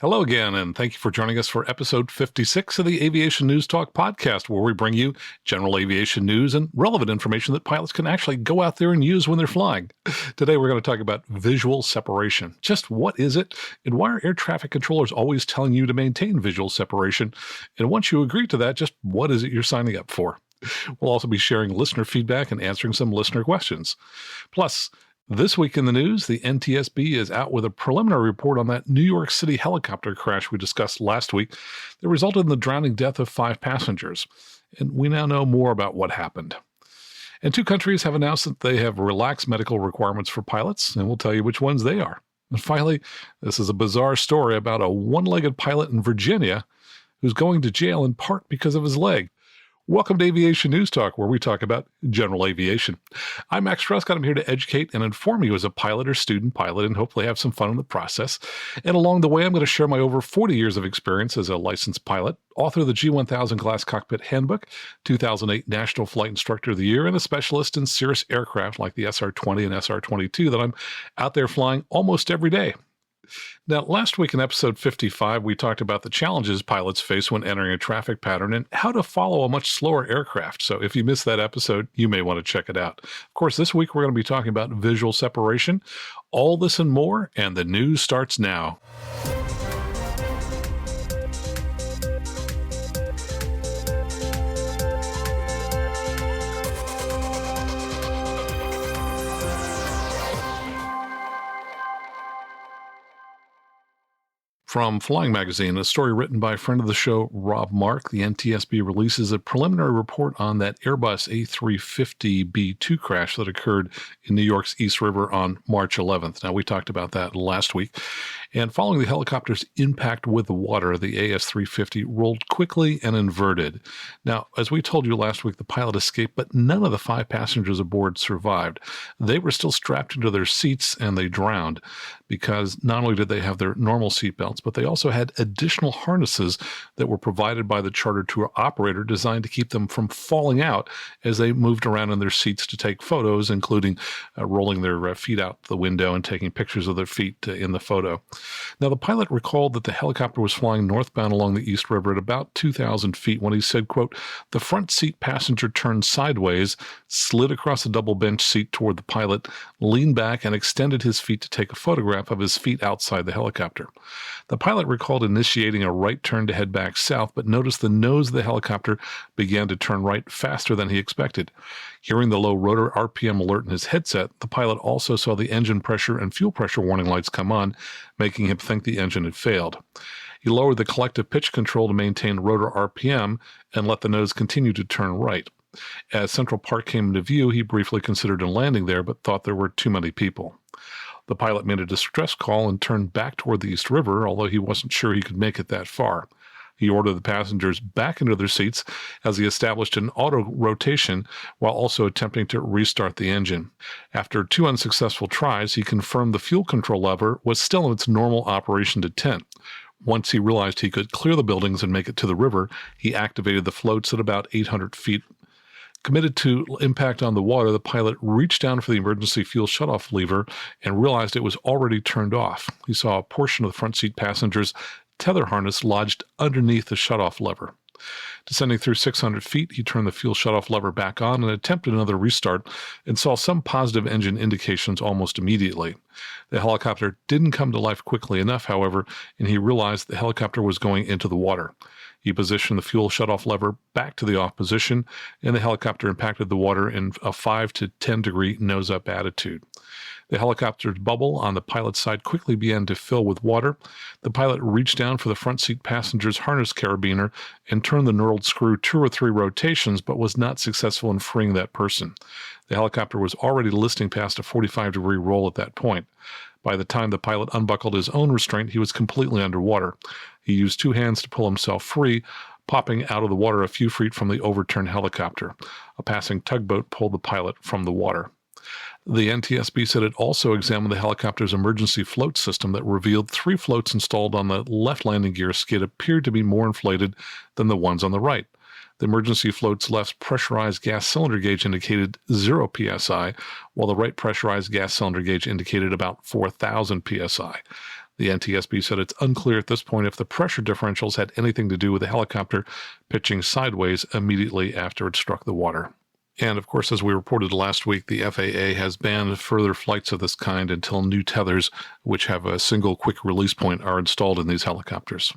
Hello again, and thank you for joining us for episode 56 of the Aviation News Talk podcast, where we bring you general aviation news and relevant information that pilots can actually go out there and use when they're flying. Today, we're going to talk about visual separation. Just what is it, and why are air traffic controllers always telling you to maintain visual separation? And once you agree to that, just what is it you're signing up for? We'll also be sharing listener feedback and answering some listener questions. Plus, this week in the news, the NTSB is out with a preliminary report on that New York City helicopter crash we discussed last week that resulted in the drowning death of 5 passengers. And we now know more about what happened. And 2 countries have announced that they have relaxed medical requirements for pilots, and we'll tell you which ones they are. And finally, this is a bizarre story about a one-legged pilot in Virginia who's going to jail in part because of his leg. Welcome to Aviation News Talk, where we talk about general aviation. I'm Max Truscott. I'm here to educate and inform you as a pilot or student pilot and hopefully have some fun in the process. And along the way, I'm going to share my over 40 years of experience as a licensed pilot, author of the G1000 Glass Cockpit Handbook, 2008 National Flight Instructor of the Year, and a specialist in Cirrus aircraft like the SR20 and SR22 that I'm out there flying almost every day. Now, last week in episode 55, we talked about the challenges pilots face when entering a traffic pattern and how to follow a much slower aircraft. So if you missed that episode, you may want to check it out. Of course, this week we're going to be talking about visual separation, all this and more, and the news starts now. From Flying Magazine, a story written by a friend of the show, Rob Mark, the NTSB releases a preliminary report on that Airbus A350B2 crash that occurred in New York's East River on March 11th. Now, we talked about that last week. And following the helicopter's impact with the water, the AS350 rolled quickly and inverted. Now, as we told you last week, the pilot escaped, but none of the 5 passengers aboard survived. They were still strapped into their seats and they drowned because not only did they have their normal seatbelts, but they also had additional harnesses that were provided by the charter tour operator designed to keep them from falling out as they moved around in their seats to take photos, including rolling their feet out the window and taking pictures of their feet in the photo. Now, the pilot recalled that the helicopter was flying northbound along the East River at about 2,000 feet when he said, quote, "The front seat passenger turned sideways, slid across the double bench seat toward the pilot, leaned back and extended his feet to take a photograph of his feet outside the helicopter." The pilot recalled initiating a right turn to head back south, but noticed the nose of the helicopter began to turn right faster than he expected. Hearing the low rotor RPM alert in his headset, the pilot also saw the engine pressure and fuel pressure warning lights come on, making him think the engine had failed. He lowered the collective pitch control to maintain rotor RPM and let the nose continue to turn right. As Central Park came into view, he briefly considered a landing there, but thought there were too many people. The pilot made a distress call and turned back toward the East River, although he wasn't sure he could make it that far. He ordered the passengers back into their seats as he established an auto rotation while also attempting to restart the engine. After 2 unsuccessful tries, he confirmed the fuel control lever was still in its normal operation detent. Once he realized he could clear the buildings and make it to the river, he activated the floats at about 800 feet. Committed to impact on the water, the pilot reached down for the emergency fuel shutoff lever and realized it was already turned off. He saw a portion of the front seat passenger's tether harness lodged underneath the shutoff lever. Descending through 600 feet, he turned the fuel shutoff lever back on and attempted another restart and saw some positive engine indications almost immediately. The helicopter didn't come to life quickly enough, however, and he realized the helicopter was going into the water. He positioned the fuel shutoff lever back to the off position, and the helicopter impacted the water in a 5 to 10 degree nose-up attitude. The helicopter's bubble on the pilot's side quickly began to fill with water. The pilot reached down for the front seat passenger's harness carabiner and turned the knurled screw 2 or 3 rotations, but was not successful in freeing that person. The helicopter was already listing past a 45-degree roll at that point. By the time the pilot unbuckled his own restraint, he was completely underwater. He used 2 hands to pull himself free, popping out of the water a few feet from the overturned helicopter. A passing tugboat pulled the pilot from the water. The NTSB said it also examined the helicopter's emergency float system that revealed 3 floats installed on the left landing gear skid appeared to be more inflated than the ones on the right. The emergency float's left pressurized gas cylinder gauge indicated 0 psi, while the right pressurized gas cylinder gauge indicated about 4,000 psi. The NTSB said it's unclear at this point if the pressure differentials had anything to do with the helicopter pitching sideways immediately after it struck the water. And of course, as we reported last week, the FAA has banned further flights of this kind until new tethers, which have a single quick release point, are installed in these helicopters.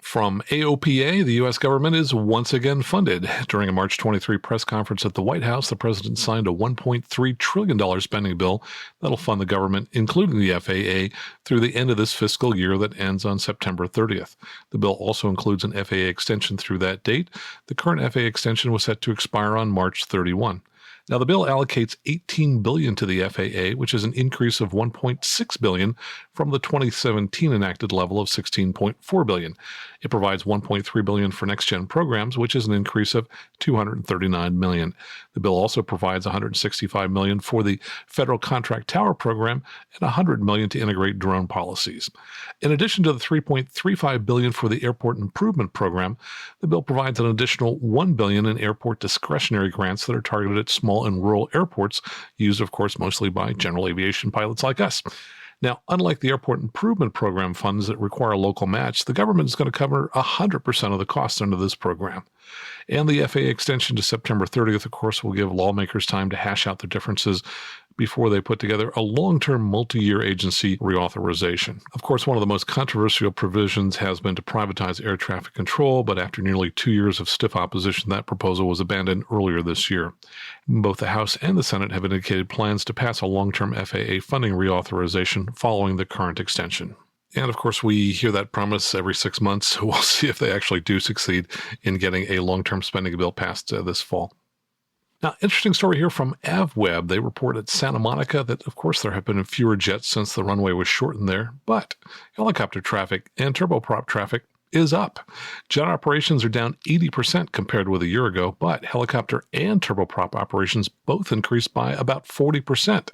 From AOPA, the U.S. government is once again funded. During a March 23 press conference at the White House, the president signed a $1.3 trillion spending bill that'll fund the government, including the FAA, through the end of this fiscal year that ends on September 30th. The bill also includes an FAA extension through that date. The current FAA extension was set to expire on March 31. Now, the bill allocates $18 billion to the FAA, which is an increase of $1.6 billion from the 2017 enacted level of $16.4 billion. It provides $1.3 billion for next-gen programs, which is an increase of $239 million. The bill also provides $165 million for the Federal Contract Tower program and $100 million to integrate drone policies. In addition to the $3.35 billion for the Airport Improvement Program, the bill provides an additional $1 billion in airport discretionary grants that are targeted at small and rural airports, used, of course, mostly by general aviation pilots like us. Now, unlike the Airport Improvement Program funds that require a local match, the government is going to cover 100% of the costs under this program. And the FAA extension to September 30th, of course, will give lawmakers time to hash out their differences before they put together a long-term multi-year agency reauthorization. Of course, one of the most controversial provisions has been to privatize air traffic control, but after nearly 2 years of stiff opposition, that proposal was abandoned earlier this year. Both the House and the Senate have indicated plans to pass a long-term FAA funding reauthorization following the current extension. And of course, we hear that promise every 6 months, so we'll see if they actually do succeed in getting a long-term spending bill passed this fall. Now, interesting story here from AvWeb. They report at Santa Monica that, of course, there have been fewer jets since the runway was shortened there, but helicopter traffic and turboprop traffic is up. Jet operations are down 80% compared with a year ago, but helicopter and turboprop operations both increased by about 40%.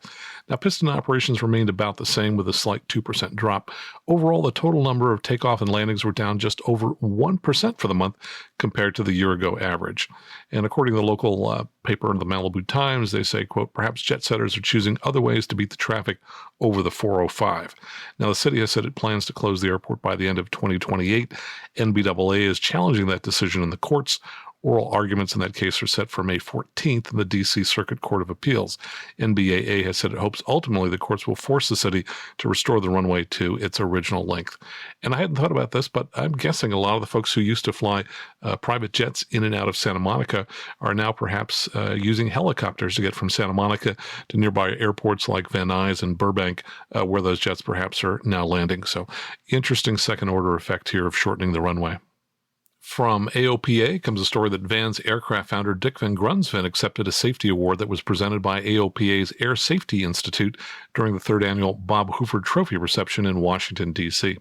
Now, piston operations remained about the same with a slight 2% drop. Overall, the total number of takeoff and landings were down just over 1% for the month compared to the year-ago average. And according to the local paper, the Malibu Times, they say, quote, perhaps jet setters are choosing other ways to beat the traffic over the 405. Now, the city has said it plans to close the airport by the end of 2028. NBAA is challenging that decision in the courts. Oral arguments in that case are set for May 14th in the D.C. Circuit Court of Appeals. NBAA has said it hopes ultimately the courts will force the city to restore the runway to its original length. And I hadn't thought about this, but I'm guessing a lot of the folks who used to fly private jets in and out of Santa Monica are now perhaps using helicopters to get from Santa Monica to nearby airports like Van Nuys and Burbank, where those jets perhaps are now landing. So interesting second-order effect here of shortening the runway. From AOPA comes a story that Van's aircraft founder Dick Van Grunsven accepted a safety award that was presented by AOPA's Air Safety Institute during the third annual Bob Hoover Trophy reception in Washington, D.C.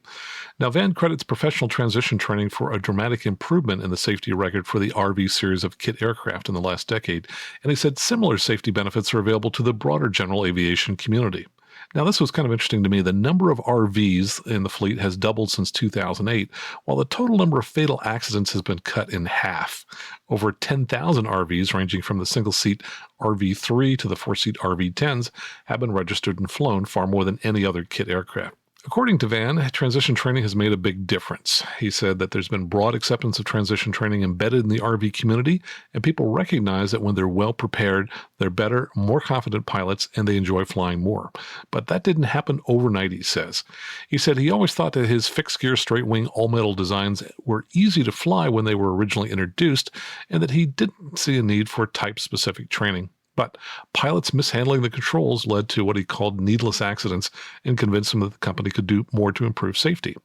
Now, Van credits professional transition training for a dramatic improvement in the safety record for the RV series of kit aircraft in the last decade, and he said similar safety benefits are available to the broader general aviation community. Now, this was kind of interesting to me. The number of RVs in the fleet has doubled since 2008, while the total number of fatal accidents has been cut in half. Over 10,000 RVs, ranging from the single-seat RV3 to the four-seat RV10s, have been registered and flown, far more than any other kit aircraft. According to Van, transition training has made a big difference. He said that there's been broad acceptance of transition training embedded in the RV community, and people recognize that when they're well prepared, they're better, more confident pilots, and they enjoy flying more. But that didn't happen overnight, he says. He said he always thought that his fixed-gear, straight-wing, all-metal designs were easy to fly when they were originally introduced, and that he didn't see a need for type-specific training. But pilots mishandling the controls led to what he called needless accidents and convinced him that the company could do more to improve safety.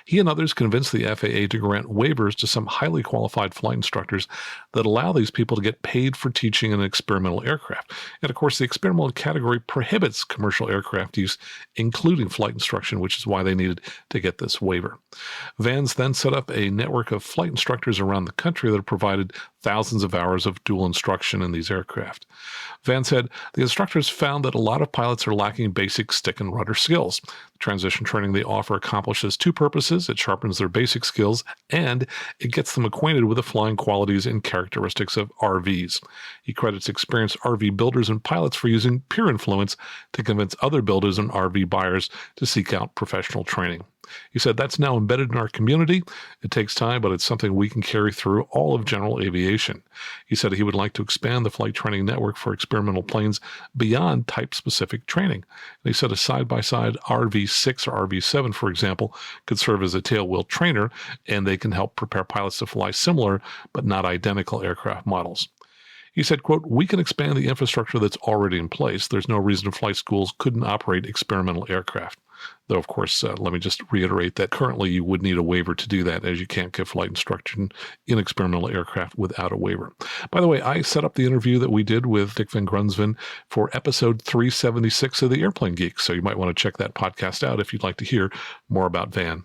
He and others convinced the FAA to grant waivers to some highly qualified flight instructors that allow these people to get paid for teaching an experimental aircraft. And of course, the experimental category prohibits commercial aircraft use, including flight instruction, which is why they needed to get this waiver. Vans then set up a network of flight instructors around the country that have provided thousands of hours of dual instruction in these aircraft. Van said, the instructors found that a lot of pilots are lacking basic stick and rudder skills. The transition training they offer accomplishes two purposes. It sharpens their basic skills, and it gets them acquainted with the flying qualities and characteristics of RVs. He credits experienced RV builders and pilots for using peer influence to convince other builders and RV buyers to seek out professional training. He said, that's now embedded in our community. It takes time, but it's something we can carry through all of general aviation. He said he would like to expand the flight training network for experimental planes beyond type-specific training. And he said a side-by-side RV6 or RV7, for example, could serve as a tailwheel trainer, and they can help prepare pilots to fly similar but not identical aircraft models. He said, quote, we can expand the infrastructure that's already in place. There's no reason flight schools couldn't operate experimental aircraft. Though, of course, let me just reiterate that currently you would need a waiver to do that, as you can't give flight instruction in experimental aircraft without a waiver. By the way, I set up the interview that we did with Dick Van Grunsven for episode 376 of the Airplane Geeks, so you might want to check that podcast out if you'd like to hear more about Van.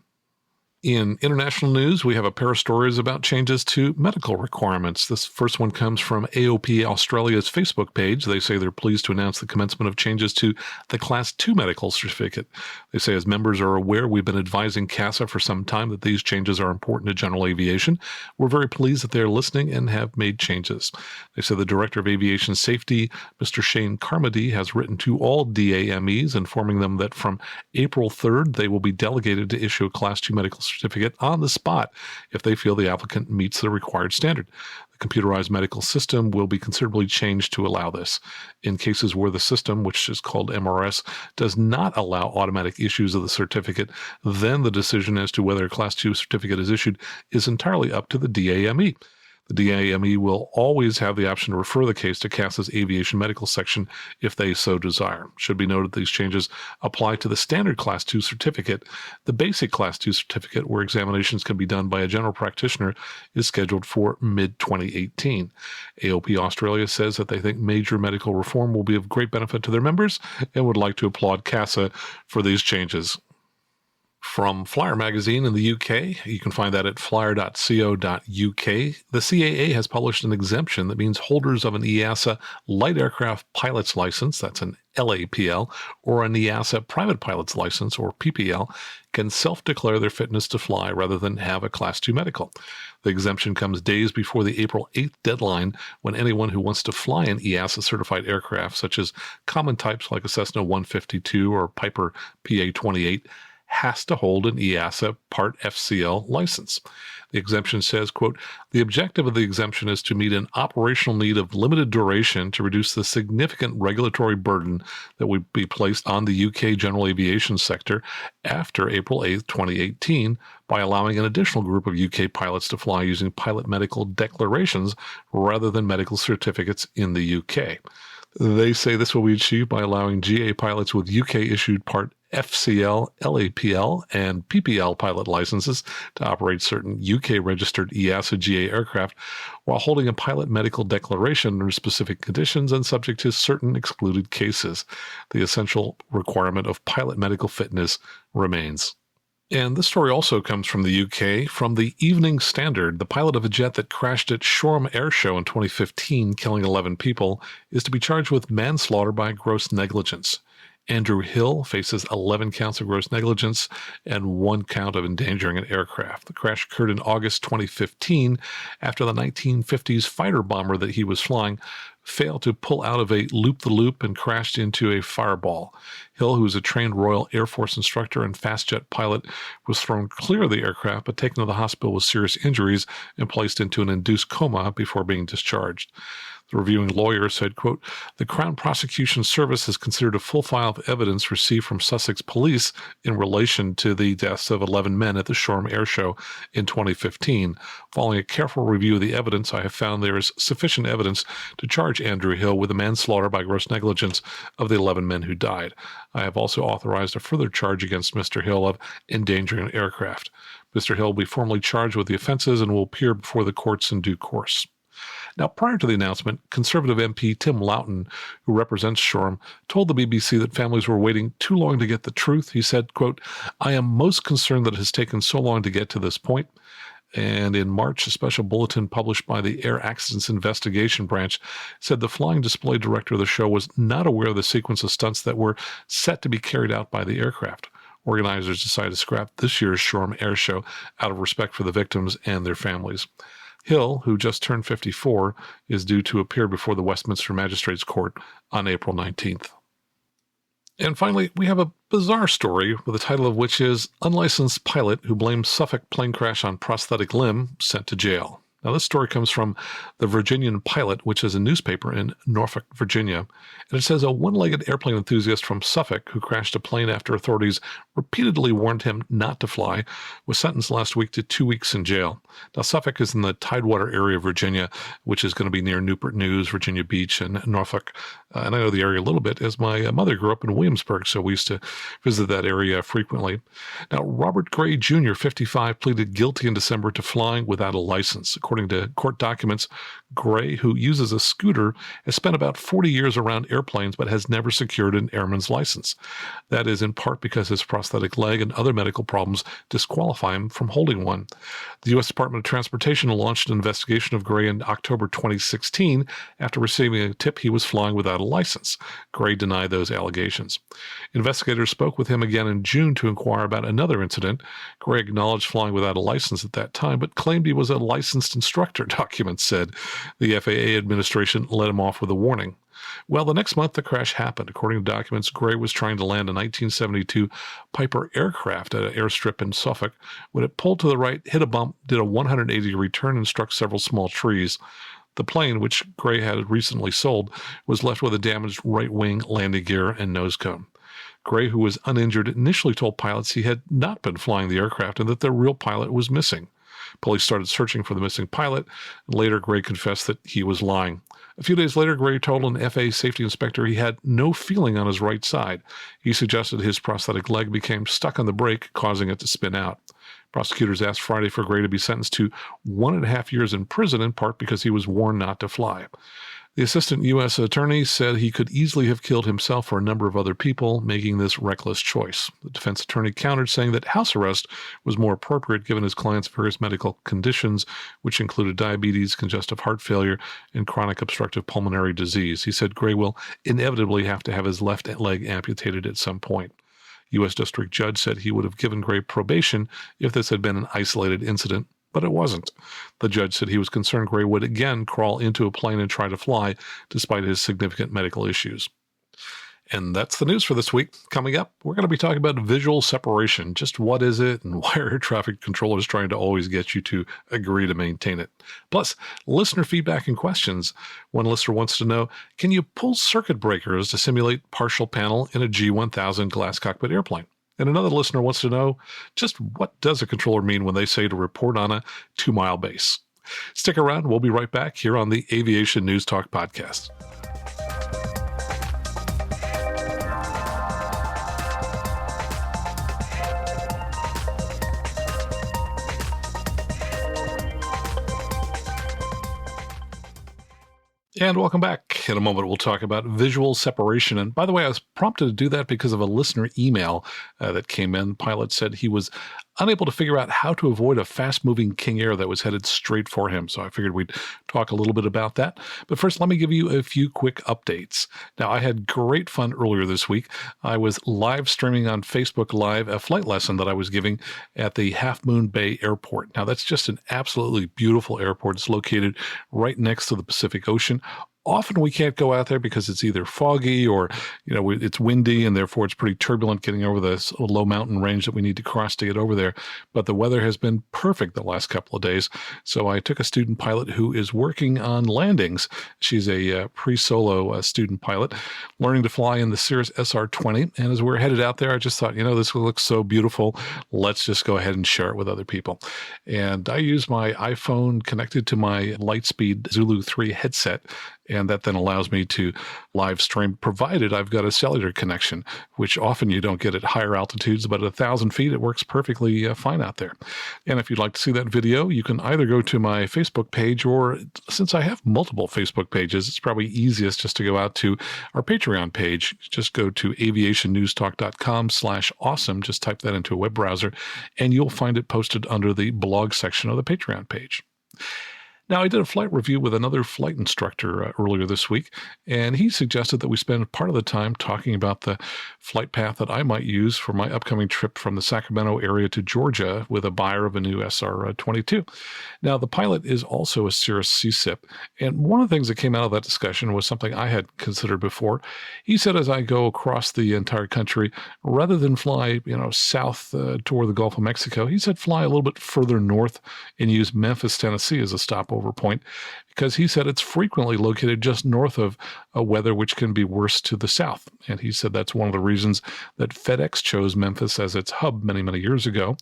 In international news, we have a pair of stories about changes to medical requirements. This first one comes from AOP Australia's Facebook page. They say they're pleased to announce the commencement of changes to the Class 2 medical certificate. They say, as members are aware, we've been advising CASA for some time that these changes are important to general aviation. We're very pleased that they're listening and have made changes. They say the Director of Aviation Safety, Mr. Shane Carmody, has written to all DAMEs informing them that from April 3rd, they will be delegated to issue a Class 2 medical certificate on the spot if they feel the applicant meets the required standard. The computerized medical system will be considerably changed to allow this. In cases where the system, which is called AHRS, does not allow automatic issues of the certificate, then the decision as to whether a Class 2 certificate is issued is entirely up to the DAME. The DAME will always have the option to refer the case to CASA's Aviation Medical Section if they so desire. Should be noted these changes apply to the standard Class 2 certificate. The basic Class 2 certificate, where examinations can be done by a general practitioner, is scheduled for mid-2018. AOP Australia says that they think major medical reform will be of great benefit to their members and would like to applaud CASA for these changes. From Flyer magazine in the UK, you can find that at flyer.co.uk. The CAA has published an exemption that means holders of an EASA light aircraft pilot's license, that's an LAPL, or an EASA private pilot's license, or PPL, can self-declare their fitness to fly rather than have a Class 2 medical. The exemption comes days before the April 8th deadline, when anyone who wants to fly an EASA-certified aircraft, such as common types like a Cessna 152 or Piper PA-28, has to hold an EASA Part FCL license. The exemption says, quote, the objective of the exemption is to meet an operational need of limited duration to reduce the significant regulatory burden that would be placed on the UK general aviation sector after April 8, 2018, by allowing an additional group of UK pilots to fly using pilot medical declarations rather than medical certificates in the UK. They say this will be achieved by allowing GA pilots with UK-issued Part FCL, LAPL, and PPL pilot licenses to operate certain UK-registered EASA GA aircraft while holding a pilot medical declaration under specific conditions and subject to certain excluded cases. The essential requirement of pilot medical fitness remains. And this story also comes from the UK, from the Evening Standard. The pilot of a jet that crashed at Shoreham Air Show in 2015, killing 11 people, is to be charged with manslaughter by gross negligence. Andrew Hill faces 11 counts of gross negligence and 1 count of endangering an aircraft. The crash occurred in August 2015 after the 1950s fighter bomber that he was flying failed to pull out of a loop-the-loop and crashed into a fireball. Hill, who is a trained Royal Air Force instructor and fast jet pilot, was thrown clear of the aircraft but taken to the hospital with serious injuries and placed into an induced coma before being discharged. The reviewing lawyer said, quote, the Crown Prosecution Service has considered a full file of evidence received from Sussex Police in relation to the deaths of 11 men at the Shoreham Air Show in 2015. Following a careful review of the evidence, I have found there is sufficient evidence to charge Andrew Hill with the manslaughter by gross negligence of the 11 men who died. I have also authorized a further charge against Mr. Hill of endangering an aircraft. Mr. Hill will be formally charged with the offenses and will appear before the courts in due course. Now, prior to the announcement, Conservative MP Tim Loughton, who represents Shoreham, told the BBC that families were waiting too long to get the truth. He said, quote, I am most concerned that it has taken so long to get to this point. And in March, a special bulletin published by the Air Accidents Investigation Branch said the flying display director of the show was not aware of the sequence of stunts that were set to be carried out by the aircraft. Organizers decided to scrap this year's Shoreham Air Show out of respect for the victims and their families. Hill, who just turned 54, is due to appear before the Westminster Magistrates Court on April 19th. And finally, we have a bizarre story with the title of which is Unlicensed Pilot Who Blames Suffolk Plane Crash on Prosthetic Limb Sent to Jail. Now, this story comes from the Virginian Pilot, which is a newspaper in Norfolk, Virginia. And it says a one-legged airplane enthusiast from Suffolk who crashed a plane after authorities repeatedly warned him not to fly was sentenced last week to 2 weeks in jail. Now, Suffolk is in the Tidewater area of Virginia, which is going to be near Newport News, Virginia Beach, and Norfolk. And I know the area a little bit as my mother grew up in Williamsburg, so we used to visit that area frequently. Now, Robert Gray Jr., 55, pleaded guilty in December to flying without a license. According to court documents, Gray, who uses a scooter, has spent about 40 years around airplanes but has never secured an airman's license. That is in part because his prosthetic leg and other medical problems disqualify him from holding one. The U.S. Department of Transportation launched an investigation of Gray in October 2016 after receiving a tip he was flying without a license. Gray denied those allegations. Investigators spoke with him again in June to inquire about another incident. Gray acknowledged flying without a license at that time, but claimed he was a licensed instructor, documents said. The FAA administration let him off with a warning. Well, the next month, the crash happened. According to documents, Gray was trying to land a 1972 Piper aircraft at an airstrip in Suffolk. When it pulled to the right, hit a bump, did a 180-degree turn, and struck several small trees. The plane, which Gray had recently sold, was left with a damaged right wing, landing gear, and nose cone. Gray, who was uninjured, initially told pilots he had not been flying the aircraft and that the real pilot was missing. Police started searching for the missing pilot, and later Gray confessed that he was lying. A few days later, Gray told an FAA safety inspector he had no feeling on his right side. He suggested his prosthetic leg became stuck on the brake, causing it to spin out. Prosecutors asked Friday for Gray to be sentenced to 1.5 years in prison, in part because he was warned not to fly. The assistant U.S. attorney said he could easily have killed himself or a number of other people, making this reckless choice. The defense attorney countered, saying that house arrest was more appropriate given his client's various medical conditions, which included diabetes, congestive heart failure, and chronic obstructive pulmonary disease. He said Gray will inevitably have to have his left leg amputated at some point. U.S. District Judge said he would have given Gray probation if this had been an isolated incident, but it wasn't. The judge said he was concerned Gray would again crawl into a plane and try to fly, despite his significant medical issues. And that's the news for this week. Coming up, we're going to be talking about visual separation. Just what is it, and why are air traffic controllers trying to always get you to agree to maintain it? Plus, listener feedback and questions. One listener wants to know, can you pull circuit breakers to simulate partial panel in a G1000 glass cockpit airplane? And another listener wants to know, just what does a controller mean when they say to report on a 2-mile base? Stick around. We'll be right back here on the Aviation News Talk podcast. And welcome back. In a moment, we'll talk about visual separation. And by the way, I was prompted to do that because of a listener email that came in. The pilot said he was unable to figure out how to avoid a fast-moving King Air that was headed straight for him. So I figured we'd talk a little bit about that. But first, let me give you a few quick updates. Now, I had great fun earlier this week. I was live streaming on Facebook Live a flight lesson that I was giving at the Half Moon Bay Airport. Now, that's just an absolutely beautiful airport. It's located right next to the Pacific Ocean. Often we can't go out there because it's either foggy or, it's windy, and therefore it's pretty turbulent getting over this low mountain range that we need to cross to get over there. But the weather has been perfect the last couple of days. So I took a student pilot who is working on landings. She's a pre-solo student pilot, learning to fly in the Cirrus SR20. And as we're headed out there, I just thought, this looks so beautiful. Let's just go ahead and share it with other people. And I use my iPhone connected to my Lightspeed Zulu 3 headset. And that then allows me to live stream, provided I've got a cellular connection, which often you don't get at higher altitudes, but at 1,000 feet, it works perfectly fine out there. And if you'd like to see that video, you can either go to my Facebook page, or since I have multiple Facebook pages, it's probably easiest just to go out to our Patreon page. Just go to aviationnewstalk.com/awesome. Just type that into a web browser, and you'll find it posted under the blog section of the Patreon page. Now, I did a flight review with another flight instructor earlier this week, and he suggested that we spend part of the time talking about the flight path that I might use for my upcoming trip from the Sacramento area to Georgia with a buyer of a new SR20. Now, the pilot is also a Cirrus CSIP, and one of the things that came out of that discussion was something I had considered before. He said, as I go across the entire country, rather than fly, south toward the Gulf of Mexico, he said fly a little bit further north and use Memphis, Tennessee as a stopover point, because he said it's frequently located just north of weather which can be worse to the south. And he said that's one of the reasons that FedEx chose Memphis as its hub many, many years ago.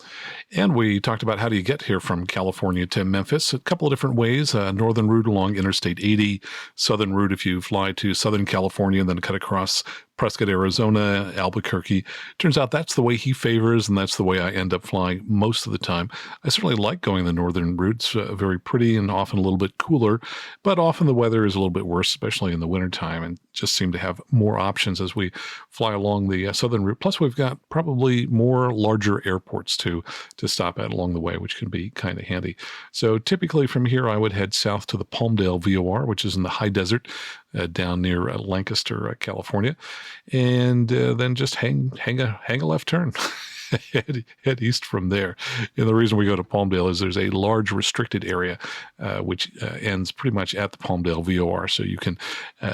And we talked about how do you get here from California to Memphis, a couple of different ways. Northern route along Interstate 80, southern route if you fly to Southern California and then cut across Prescott, Arizona, Albuquerque. Turns out that's the way he favors, and that's the way I end up flying most of the time. I certainly like going the northern routes, very pretty and often a little bit cooler, but often the weather is a little bit worse, especially in the wintertime, and just seem to have more options as we fly along the southern route. Plus, we've got probably more larger airports to stop at along the way, which can be kind of handy. So typically from here, I would head south to the Palmdale VOR, which is in the high desert, down near Lancaster, California, and then just hang a left turn. Head east from there. And the reason we go to Palmdale is there's a large restricted area which ends pretty much at the Palmdale VOR. So you can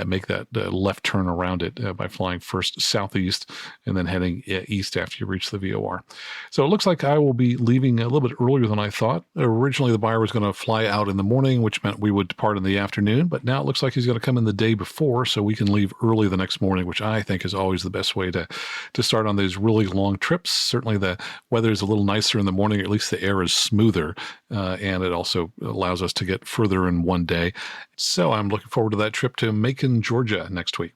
make that left turn around it by flying first southeast and then heading east after you reach the VOR. So it looks like I will be leaving a little bit earlier than I thought. Originally, the buyer was going to fly out in the morning, which meant we would depart in the afternoon. But now it looks like he's going to come in the day before, so we can leave early the next morning, which I think is always the best way to start on these really long trips. Certainly the weather is a little nicer in the morning, or at least the air is smoother, and it also allows us to get further in one day. So I'm looking forward to that trip to Macon, Georgia next week.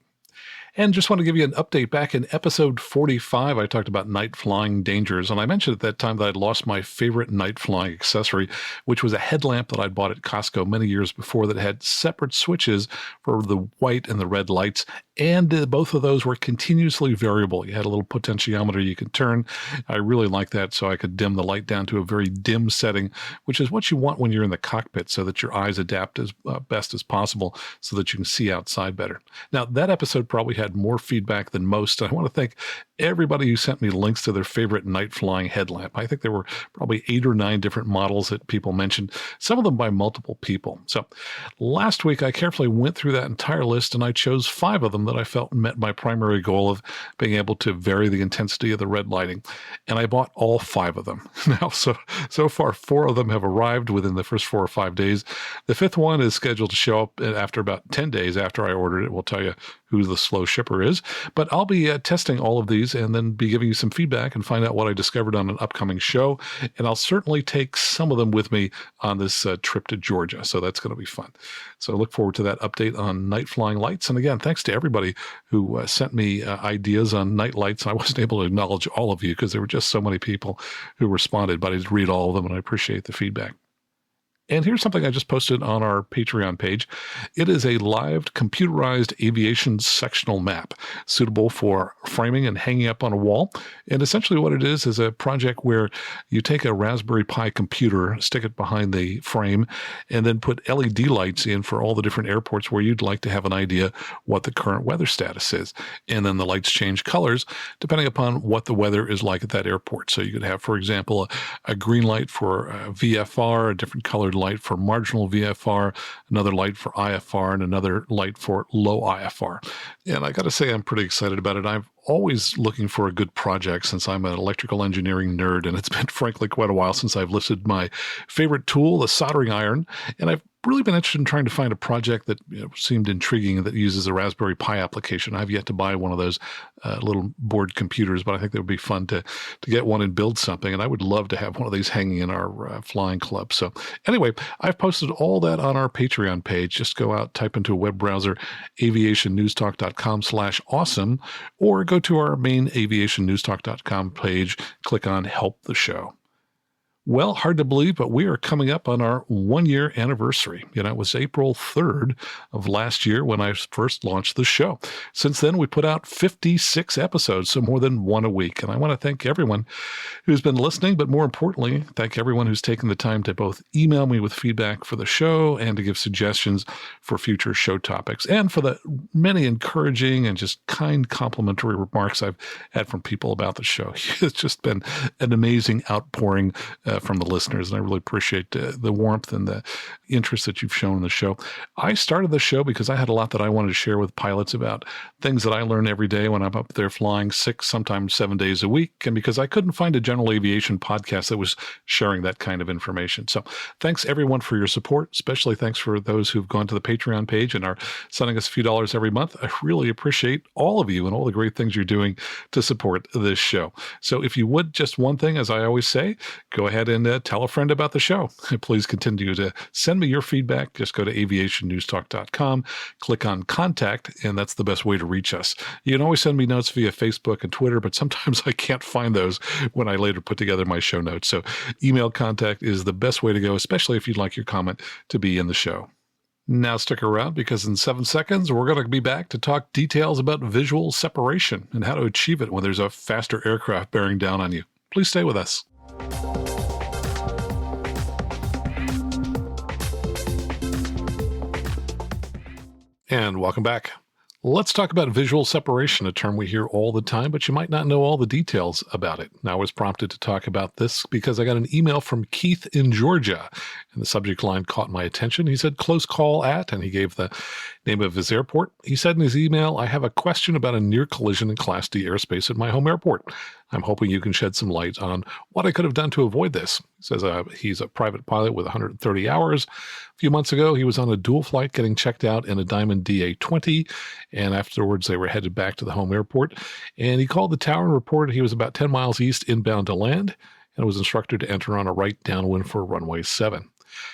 And just want to give you an update. Back in episode 45, I talked about night flying dangers. And I mentioned at that time that I'd lost my favorite night flying accessory, which was a headlamp that I'd bought at Costco many years before that had separate switches for the white and the red lights. And both of those were continuously variable. You had a little potentiometer you could turn. I really liked that, so I could dim the light down to a very dim setting, which is what you want when you're in the cockpit, so that your eyes adapt as best as possible so that you can see outside better. Now, that episode probably had more feedback than most. I want to thank everybody who sent me links to their favorite night flying headlamp. I think there were probably 8 or 9 different models that people mentioned, some of them by multiple people. So last week, I carefully went through that entire list, and I chose 5 of them that I felt met my primary goal of being able to vary the intensity of the red lighting. And I bought all 5 of them. Now, so far, 4 of them have arrived within the first 4 or 5 days. The 5th one is scheduled to show up after about 10 days after I ordered it. We'll tell you who the slow shipper is. But I'll be testing all of these and then be giving you some feedback and find out what I discovered on an upcoming show. And I'll certainly take some of them with me on this trip to Georgia. So that's going to be fun. So I look forward to that update on night flying lights. And again, thanks to everybody who sent me ideas on night lights. I wasn't able to acknowledge all of you because there were just so many people who responded, but I did read all of them and I appreciate the feedback. And here's something I just posted on our Patreon page. It is a live computerized aviation sectional map suitable for framing and hanging up on a wall. And essentially what it is a project where you take a Raspberry Pi computer, stick it behind the frame, and then put LED lights in for all the different airports where you'd like to have an idea what the current weather status is. And then the lights change colors depending upon what the weather is like at that airport. So you could have, for example, a green light for VFR, a different colored light for marginal VFR, another light for IFR, and another light for low IFR. And I got to say, I'm pretty excited about it. I'm always looking for a good project since I'm an electrical engineering nerd, and it's been frankly quite a while since I've listed my favorite tool, the soldering iron. And I've really been interested in trying to find a project that seemed intriguing that uses a Raspberry Pi application. I've yet to buy one of those little board computers, but I think that would be fun to get one and build something. And I would love to have one of these hanging in our flying club. So anyway, I've posted all that on our Patreon page. Just go out, type into a web browser, aviationnewstalk.com/awesome, or go to our main aviationnewstalk.com page, click on Help the Show. Well, hard to believe, but we are coming up on our 1-year anniversary. It was April 3rd of last year when I first launched the show. Since then, we put out 56 episodes, so more than one a week. And I want to thank everyone who's been listening, but more importantly, thank everyone who's taken the time to both email me with feedback for the show and to give suggestions for future show topics, and for the many encouraging and just kind complimentary remarks I've had from people about the show. It's just been an amazing outpouring from the listeners, and I really appreciate the warmth and the interest that you've shown in the show. I started the show because I had a lot that I wanted to share with pilots about things that I learn every day when I'm up there flying 6, sometimes 7 days a week, and because I couldn't find a general aviation podcast that was sharing that kind of information. So thanks everyone for your support, especially thanks for those who've gone to the Patreon page and are sending us a few dollars every month. I really appreciate all of you and all the great things you're doing to support this show. So if you would, just one thing, as I always say, go ahead and tell a friend about the show. Please continue to send me your feedback. Just go to aviationnewstalk.com, click on Contact, and that's the best way to reach us. You can always send me notes via Facebook and Twitter, but sometimes I can't find those when I later put together my show notes. So email contact is the best way to go, especially if you'd like your comment to be in the show. Now stick around, because in 7 seconds, we're going to be back to talk details about visual separation and how to achieve it when there's a faster aircraft bearing down on you. Please stay with us. And welcome back. Let's talk about visual separation, a term we hear all the time, but you might not know all the details about it. Now, I was prompted to talk about this because I got an email from Keith in Georgia, and the subject line caught my attention. He said, "Close call at," and he gave the name of his airport. He said in his email, "I have a question about a near collision in Class D airspace at my home airport. I'm hoping you can shed some light on what I could have done to avoid this." He says he's a private pilot with 130 hours. A few months ago, he was on a dual flight getting checked out in a Diamond DA-20, and afterwards they were headed back to the home airport. And he called the tower and reported he was about 10 miles east inbound to land, and was instructed to enter on a right downwind for runway 7.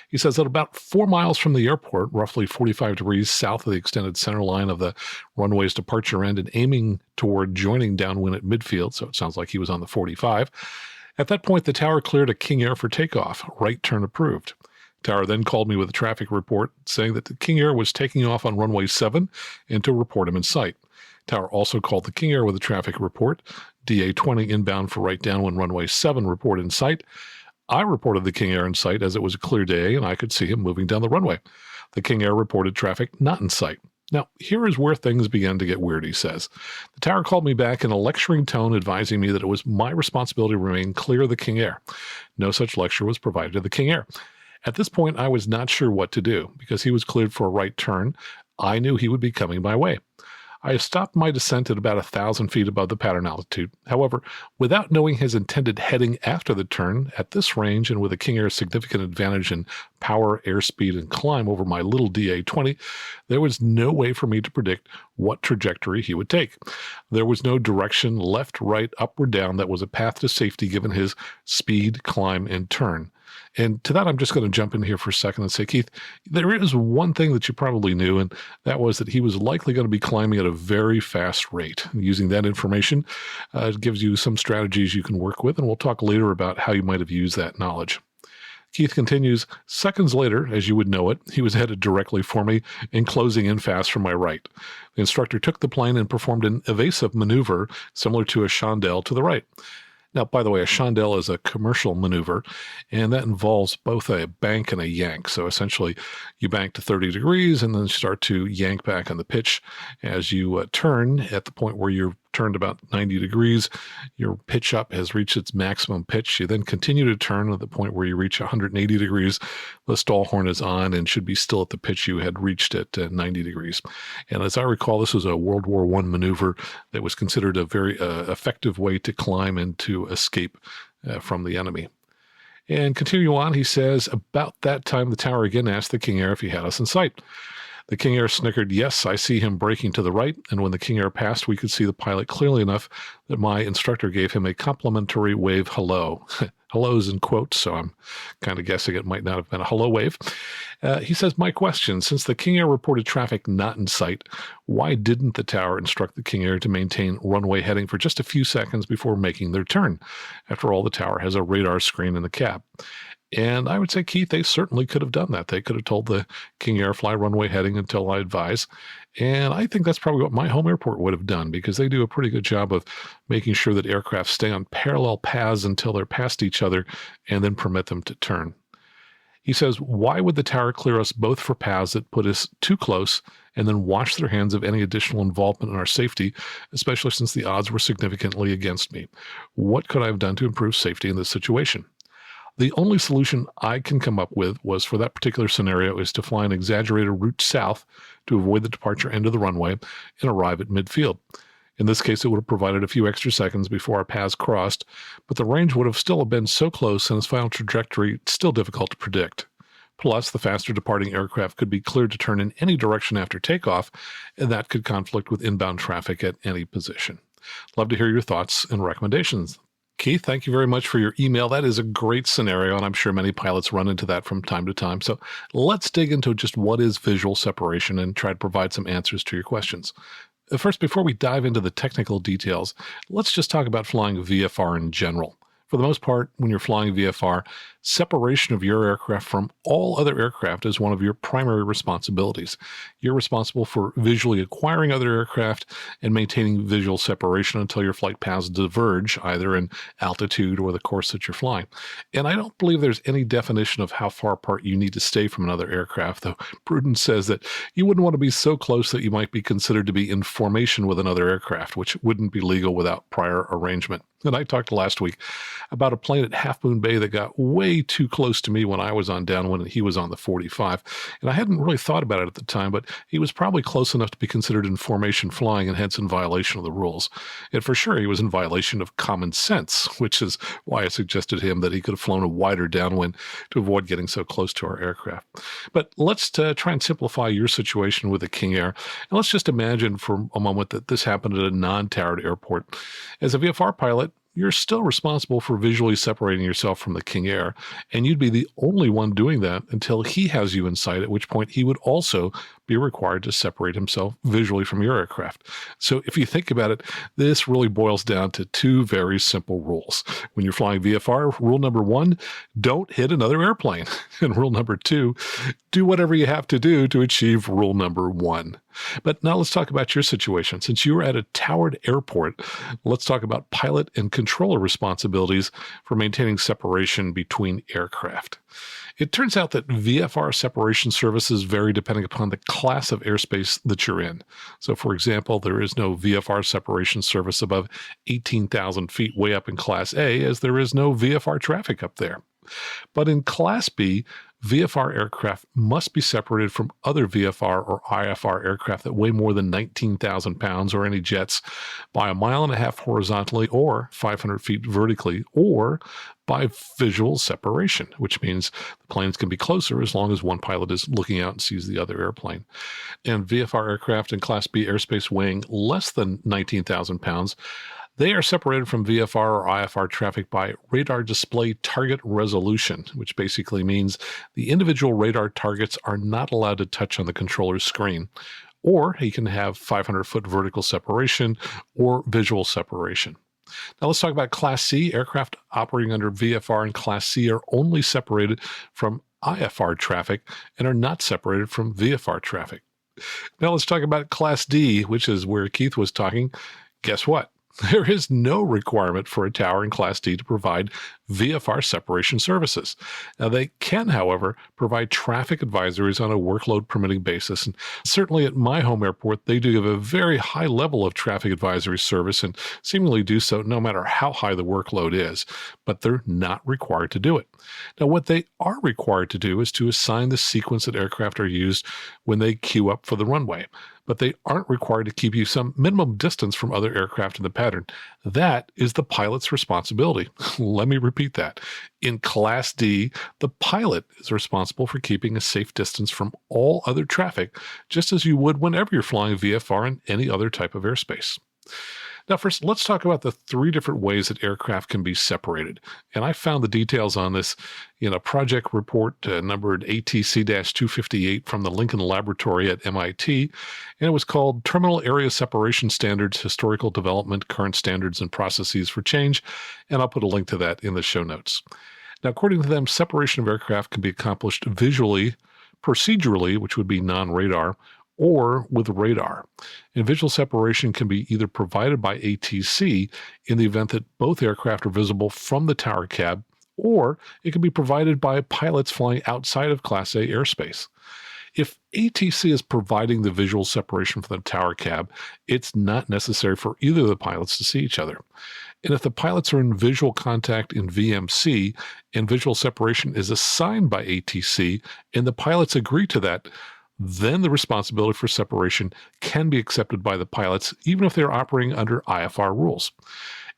He says that about 4 miles from the airport, roughly 45 degrees south of the extended center line of the runway's departure end and aiming toward joining downwind at midfield, so it sounds like he was on the 45. At that point, the tower cleared a King Air for takeoff, right turn approved. Tower then called me with a traffic report saying that the King Air was taking off on runway 7 and to report him in sight. Tower also called the King Air with a traffic report. DA-20 inbound for right downwind runway 7 report in sight. I reported the King Air in sight as it was a clear day and I could see him moving down the runway. The King Air reported traffic not in sight. Now, here is where things began to get weird, he says. The tower called me back in a lecturing tone advising me that it was my responsibility to remain clear of the King Air. No such lecture was provided to the King Air. At this point, I was not sure what to do because he was cleared for a right turn. I knew he would be coming my way. I stopped my descent at about 1,000 feet above the pattern altitude. However, without knowing his intended heading after the turn, at this range and with a King Air's significant advantage in power, airspeed, and climb over my little DA-20, there was no way for me to predict what trajectory he would take. There was no direction, left, right, up, or down that was a path to safety given his speed, climb, and turn. And to that, I'm just going to jump in here for a second and say, Keith, there is one thing that you probably knew, and that was that he was likely going to be climbing at a very fast rate. And using that information gives you some strategies you can work with, and we'll talk later about how you might have used that knowledge. Keith continues, seconds later, as you would know it, he was headed directly for me and closing in fast from my right. The instructor took the plane and performed an evasive maneuver similar to a chandelle to the right. Now, by the way, a chandelle is a commercial maneuver, and that involves both a bank and a yank. So essentially, you bank to 30 degrees and then start to yank back on the pitch. As you turn at the point where you're turned about 90 degrees, your pitch up has reached its maximum pitch. You then continue to turn at the point where you reach 180 degrees. The stall horn is on and should be still at the pitch you had reached at 90 degrees. And as I recall, this was a World War I maneuver that was considered a very effective way to climb and to escape from the enemy. And continue on, he says, about that time, the tower again asked the King Air if he had us in sight. The King Air snickered, yes, I see him braking to the right, and when the King Air passed, we could see the pilot clearly enough that my instructor gave him a complimentary wave hello. Hello's in quotes, so I'm kind of guessing it might not have been a hello wave. He says, my question, since the King Air reported traffic not in sight, why didn't the tower instruct the King Air to maintain runway heading for just a few seconds before making their turn? After all, the tower has a radar screen in the cab. And I would say, Keith, they certainly could have done that. They could have told the King Air fly runway heading until I advise. And I think that's probably what my home airport would have done, because they do a pretty good job of making sure that aircraft stay on parallel paths until they're past each other and then permit them to turn. He says, why would the tower clear us both for paths that put us too close and then wash their hands of any additional involvement in our safety, especially since the odds were significantly against me? What could I have done to improve safety in this situation? The only solution I can come up with was for that particular scenario is to fly an exaggerated route south to avoid the departure end of the runway and arrive at midfield. In this case, it would have provided a few extra seconds before our paths crossed, but the range would have still been so close and its final trajectory still difficult to predict. Plus, the faster departing aircraft could be cleared to turn in any direction after takeoff, and that could conflict with inbound traffic at any position. Love to hear your thoughts and recommendations. Keith, thank you very much for your email. That is a great scenario, and I'm sure many pilots run into that from time to time. So let's dig into just what is visual separation and try to provide some answers to your questions. First, before we dive into the technical details, let's just talk about flying VFR in general. For the most part, when you're flying VFR, separation of your aircraft from all other aircraft is one of your primary responsibilities. You're responsible for visually acquiring other aircraft and maintaining visual separation until your flight paths diverge, either in altitude or the course that you're flying. And I don't believe there's any definition of how far apart you need to stay from another aircraft, though prudence says that you wouldn't want to be so close that you might be considered to be in formation with another aircraft, which wouldn't be legal without prior arrangement. And I talked last week about a plane at Half Moon Bay that got way too close to me when I was on downwind and he was on the 45. And I hadn't really thought about it at the time, but he was probably close enough to be considered in formation flying and hence in violation of the rules. And for sure, he was in violation of common sense, which is why I suggested to him that he could have flown a wider downwind to avoid getting so close to our aircraft. But let's try and simplify your situation with the King Air. And let's just imagine for a moment that this happened at a non-towered airport. As a VFR pilot, you're still responsible for visually separating yourself from the King Air, and you'd be the only one doing that until he has you in sight, at which point he would also be required to separate himself visually from your aircraft. So if you think about it, this really boils down to two very simple rules. When you're flying VFR, rule number 1, don't hit another airplane. And rule number 2, do whatever you have to do to achieve rule number 1. But now let's talk about your situation. Since you were at a towered airport, let's talk about pilot and controller responsibilities for maintaining separation between aircraft. It turns out that VFR separation services vary depending upon the class of airspace that you're in. So, for example, there is no VFR separation service above 18,000 feet way up in Class A, as there is no VFR traffic up there. But in Class B, VFR aircraft must be separated from other VFR or IFR aircraft that weigh more than 19,000 pounds or any jets by 1.5 miles horizontally or 500 feet vertically, or by visual separation, which means the planes can be closer as long as one pilot is looking out and sees the other airplane. And VFR aircraft in Class B airspace weighing less than 19,000 pounds, they are separated from VFR or IFR traffic by radar display target resolution, which basically means the individual radar targets are not allowed to touch on the controller's screen. Or he can have 500-foot vertical separation or visual separation. Now let's talk about Class C. Aircraft operating under VFR and Class C are only separated from IFR traffic and are not separated from VFR traffic. Now let's talk about Class D, which is where Keith was talking. Guess what? There is no requirement for a tower in Class D to provide VFR separation services. Now, they can, however, provide traffic advisories on a workload permitting basis. And certainly at my home airport, they do have a very high level of traffic advisory service and seemingly do so no matter how high the workload is, but they're not required to do it. Now, what they are required to do is to assign the sequence that aircraft are used when they queue up for the runway, but they aren't required to keep you some minimum distance from other aircraft in the pattern. That is the pilot's responsibility. Let me repeat repeat that. In Class D, the pilot is responsible for keeping a safe distance from all other traffic, just as you would whenever you're flying VFR in any other type of airspace. Now, first, let's talk about the three different ways that aircraft can be separated. And I found the details on this in a project report numbered ATC-258 from the Lincoln Laboratory at MIT, and it was called Terminal Area Separation Standards, Historical Development, Current Standards, and Processes for Change, and I'll put a link to that in the show notes. Now, according to them, separation of aircraft can be accomplished visually, procedurally, which would be non-radar, or with radar. And visual separation can be either provided by ATC in the event that both aircraft are visible from the tower cab, or it can be provided by pilots flying outside of Class A airspace. If ATC is providing the visual separation for the tower cab, it's not necessary for either of the pilots to see each other. And if the pilots are in visual contact in VMC and visual separation is assigned by ATC and the pilots agree to that, then the responsibility for separation can be accepted by the pilots, even if they're operating under IFR rules.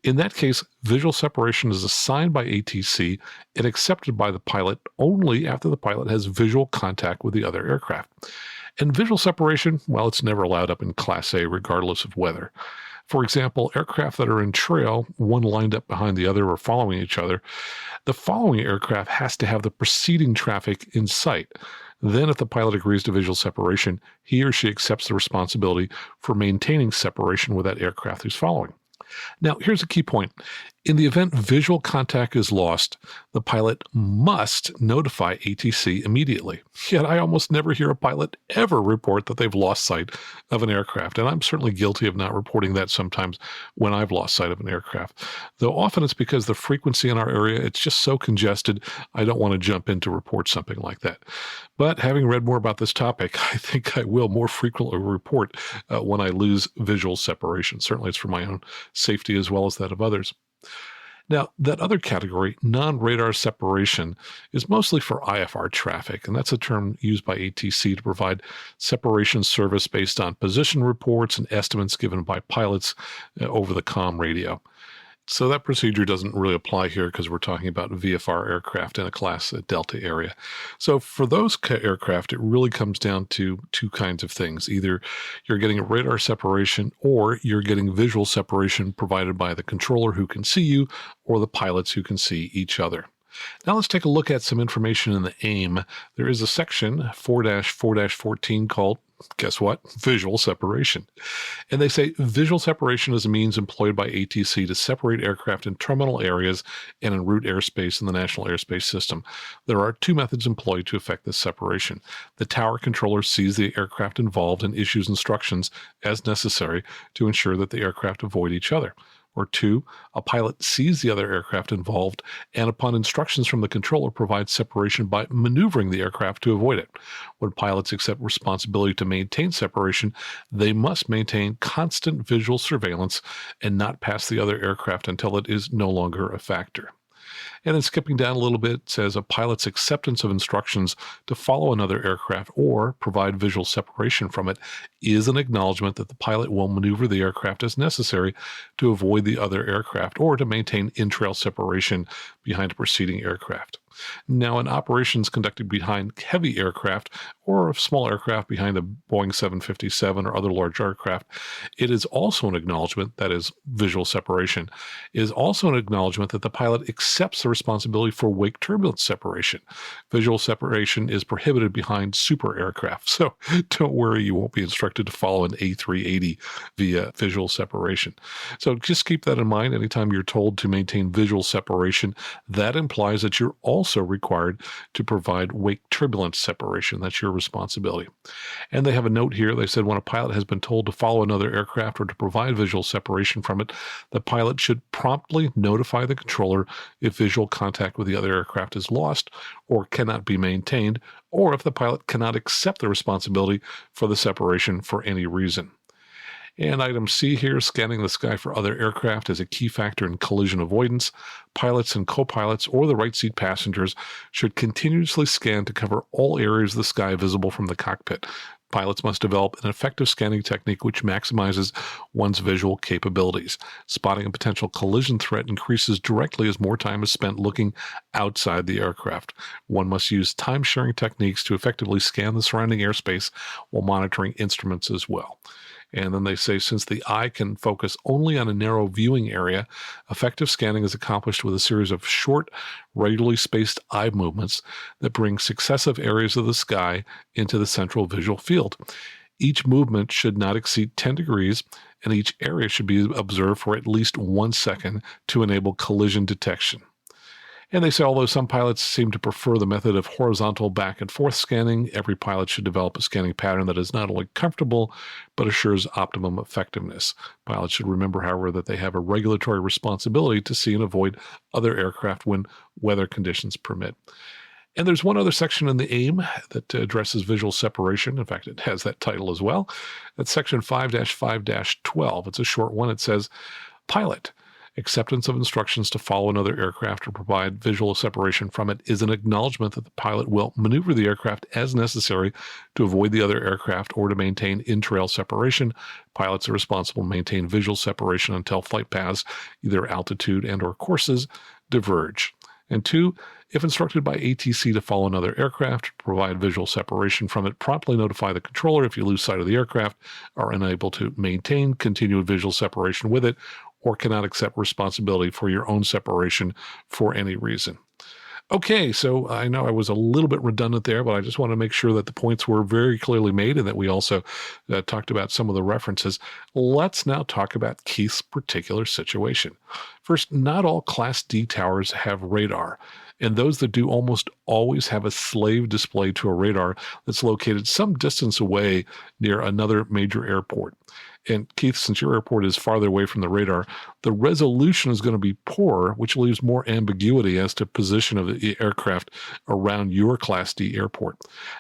In that case, visual separation is assigned by ATC and accepted by the pilot only after the pilot has visual contact with the other aircraft. And visual separation, well, it's never allowed up in Class A regardless of weather. For example, aircraft that are in trail, one lined up behind the other or following each other, the following aircraft has to have the preceding traffic in sight. Then if the pilot agrees to visual separation, he or she accepts the responsibility for maintaining separation with that aircraft who's following. Now, here's a key point. In the event visual contact is lost, the pilot must notify ATC immediately. Yet I almost never hear a pilot ever report that they've lost sight of an aircraft, and I'm certainly guilty of not reporting that sometimes when I've lost sight of an aircraft. Though often it's because the frequency in our area, it's just so congested, I don't want to jump in to report something like that. But having read more about this topic, I think I will more frequently report when I lose visual separation. Certainly it's for my own safety as well as that of others. Now, that other category, non-radar separation, is mostly for IFR traffic, and that's a term used by ATC to provide separation service based on position reports and estimates given by pilots over the comm radio. So that procedure doesn't really apply here because we're talking about VFR aircraft in a Class Delta area. So for those aircraft, it really comes down to two kinds of things. Either you're getting a radar separation or you're getting visual separation provided by the controller who can see you or the pilots who can see each other. Now let's take a look at some information in the AIM. There is a section 4-4-14 called, guess what? Visual separation. And they say visual separation is a means employed by ATC to separate aircraft in terminal areas and en route airspace in the National Airspace System. There are two methods employed to effect this separation. The tower controller sees the aircraft involved and issues instructions as necessary to ensure that the aircraft avoid each other. Or two, a pilot sees the other aircraft involved and upon instructions from the controller provides separation by maneuvering the aircraft to avoid it. When pilots accept responsibility to maintain separation, they must maintain constant visual surveillance and not pass the other aircraft until it is no longer a factor. And then skipping down a little bit, it says a pilot's acceptance of instructions to follow another aircraft or provide visual separation from it is an acknowledgement that the pilot will maneuver the aircraft as necessary to avoid the other aircraft or to maintain in-trail separation behind a preceding aircraft. Now, in operations conducted behind heavy aircraft or a small aircraft behind a Boeing 757 or other large aircraft, it is also an acknowledgement, that is visual separation, is also an acknowledgement that the pilot accepts the responsibility for wake turbulence separation. Visual separation is prohibited behind super aircraft, so don't worry, you won't be instructed to follow an A380 via visual separation. So just keep that in mind. Anytime you're told to maintain visual separation, that implies that you're also required to provide wake turbulence separation. That's your responsibility. And they have a note here. They said when a pilot has been told to follow another aircraft or to provide visual separation from it, the pilot should promptly notify the controller if visual contact with the other aircraft is lost or cannot be maintained, or if the pilot cannot accept the responsibility for the separation for any reason. And item C here, scanning the sky for other aircraft is a key factor in collision avoidance. Pilots and co-pilots or the right seat passengers should continuously scan to cover all areas of the sky visible from the cockpit. Pilots must develop an effective scanning technique which maximizes one's visual capabilities. Spotting a potential collision threat increases directly as more time is spent looking outside the aircraft. One must use time-sharing techniques to effectively scan the surrounding airspace while monitoring instruments as well. And then they say since the eye can focus only on a narrow viewing area, effective scanning is accomplished with a series of short, regularly spaced eye movements that bring successive areas of the sky into the central visual field. Each movement should not exceed 10 degrees, and each area should be observed for at least 1 second to enable collision detection. And they say although some pilots seem to prefer the method of horizontal back and forth scanning, every pilot should develop a scanning pattern that is not only comfortable, but assures optimum effectiveness. Pilots should remember, however, that they have a regulatory responsibility to see and avoid other aircraft when weather conditions permit. And there's one other section in the AIM that addresses visual separation. In fact, it has that title as well. That's section 5-5-12. It's a short one. It says, Pilot. Acceptance of instructions to follow another aircraft or provide visual separation from it is an acknowledgement that the pilot will maneuver the aircraft as necessary to avoid the other aircraft or to maintain in-trail separation. Pilots are responsible to maintain visual separation until flight paths, either altitude and or courses, diverge. And 2, if instructed by ATC to follow another aircraft, provide visual separation from it, promptly notify the controller if you lose sight of the aircraft, are unable to maintain continued visual separation with it, or cannot accept responsibility for your own separation for any reason. Okay, so I know I was a little bit redundant there, but I just want to make sure that the points were very clearly made and that we also talked about some of the references. Let's now talk about Keith's particular situation. First, not all Class D towers have radar, and those that do almost always have a slave display to a radar that's located some distance away near another major airport. And Keith, since your airport is farther away from the radar, the resolution is going to be poorer, which leaves more ambiguity as to position of the aircraft around your Class D airport.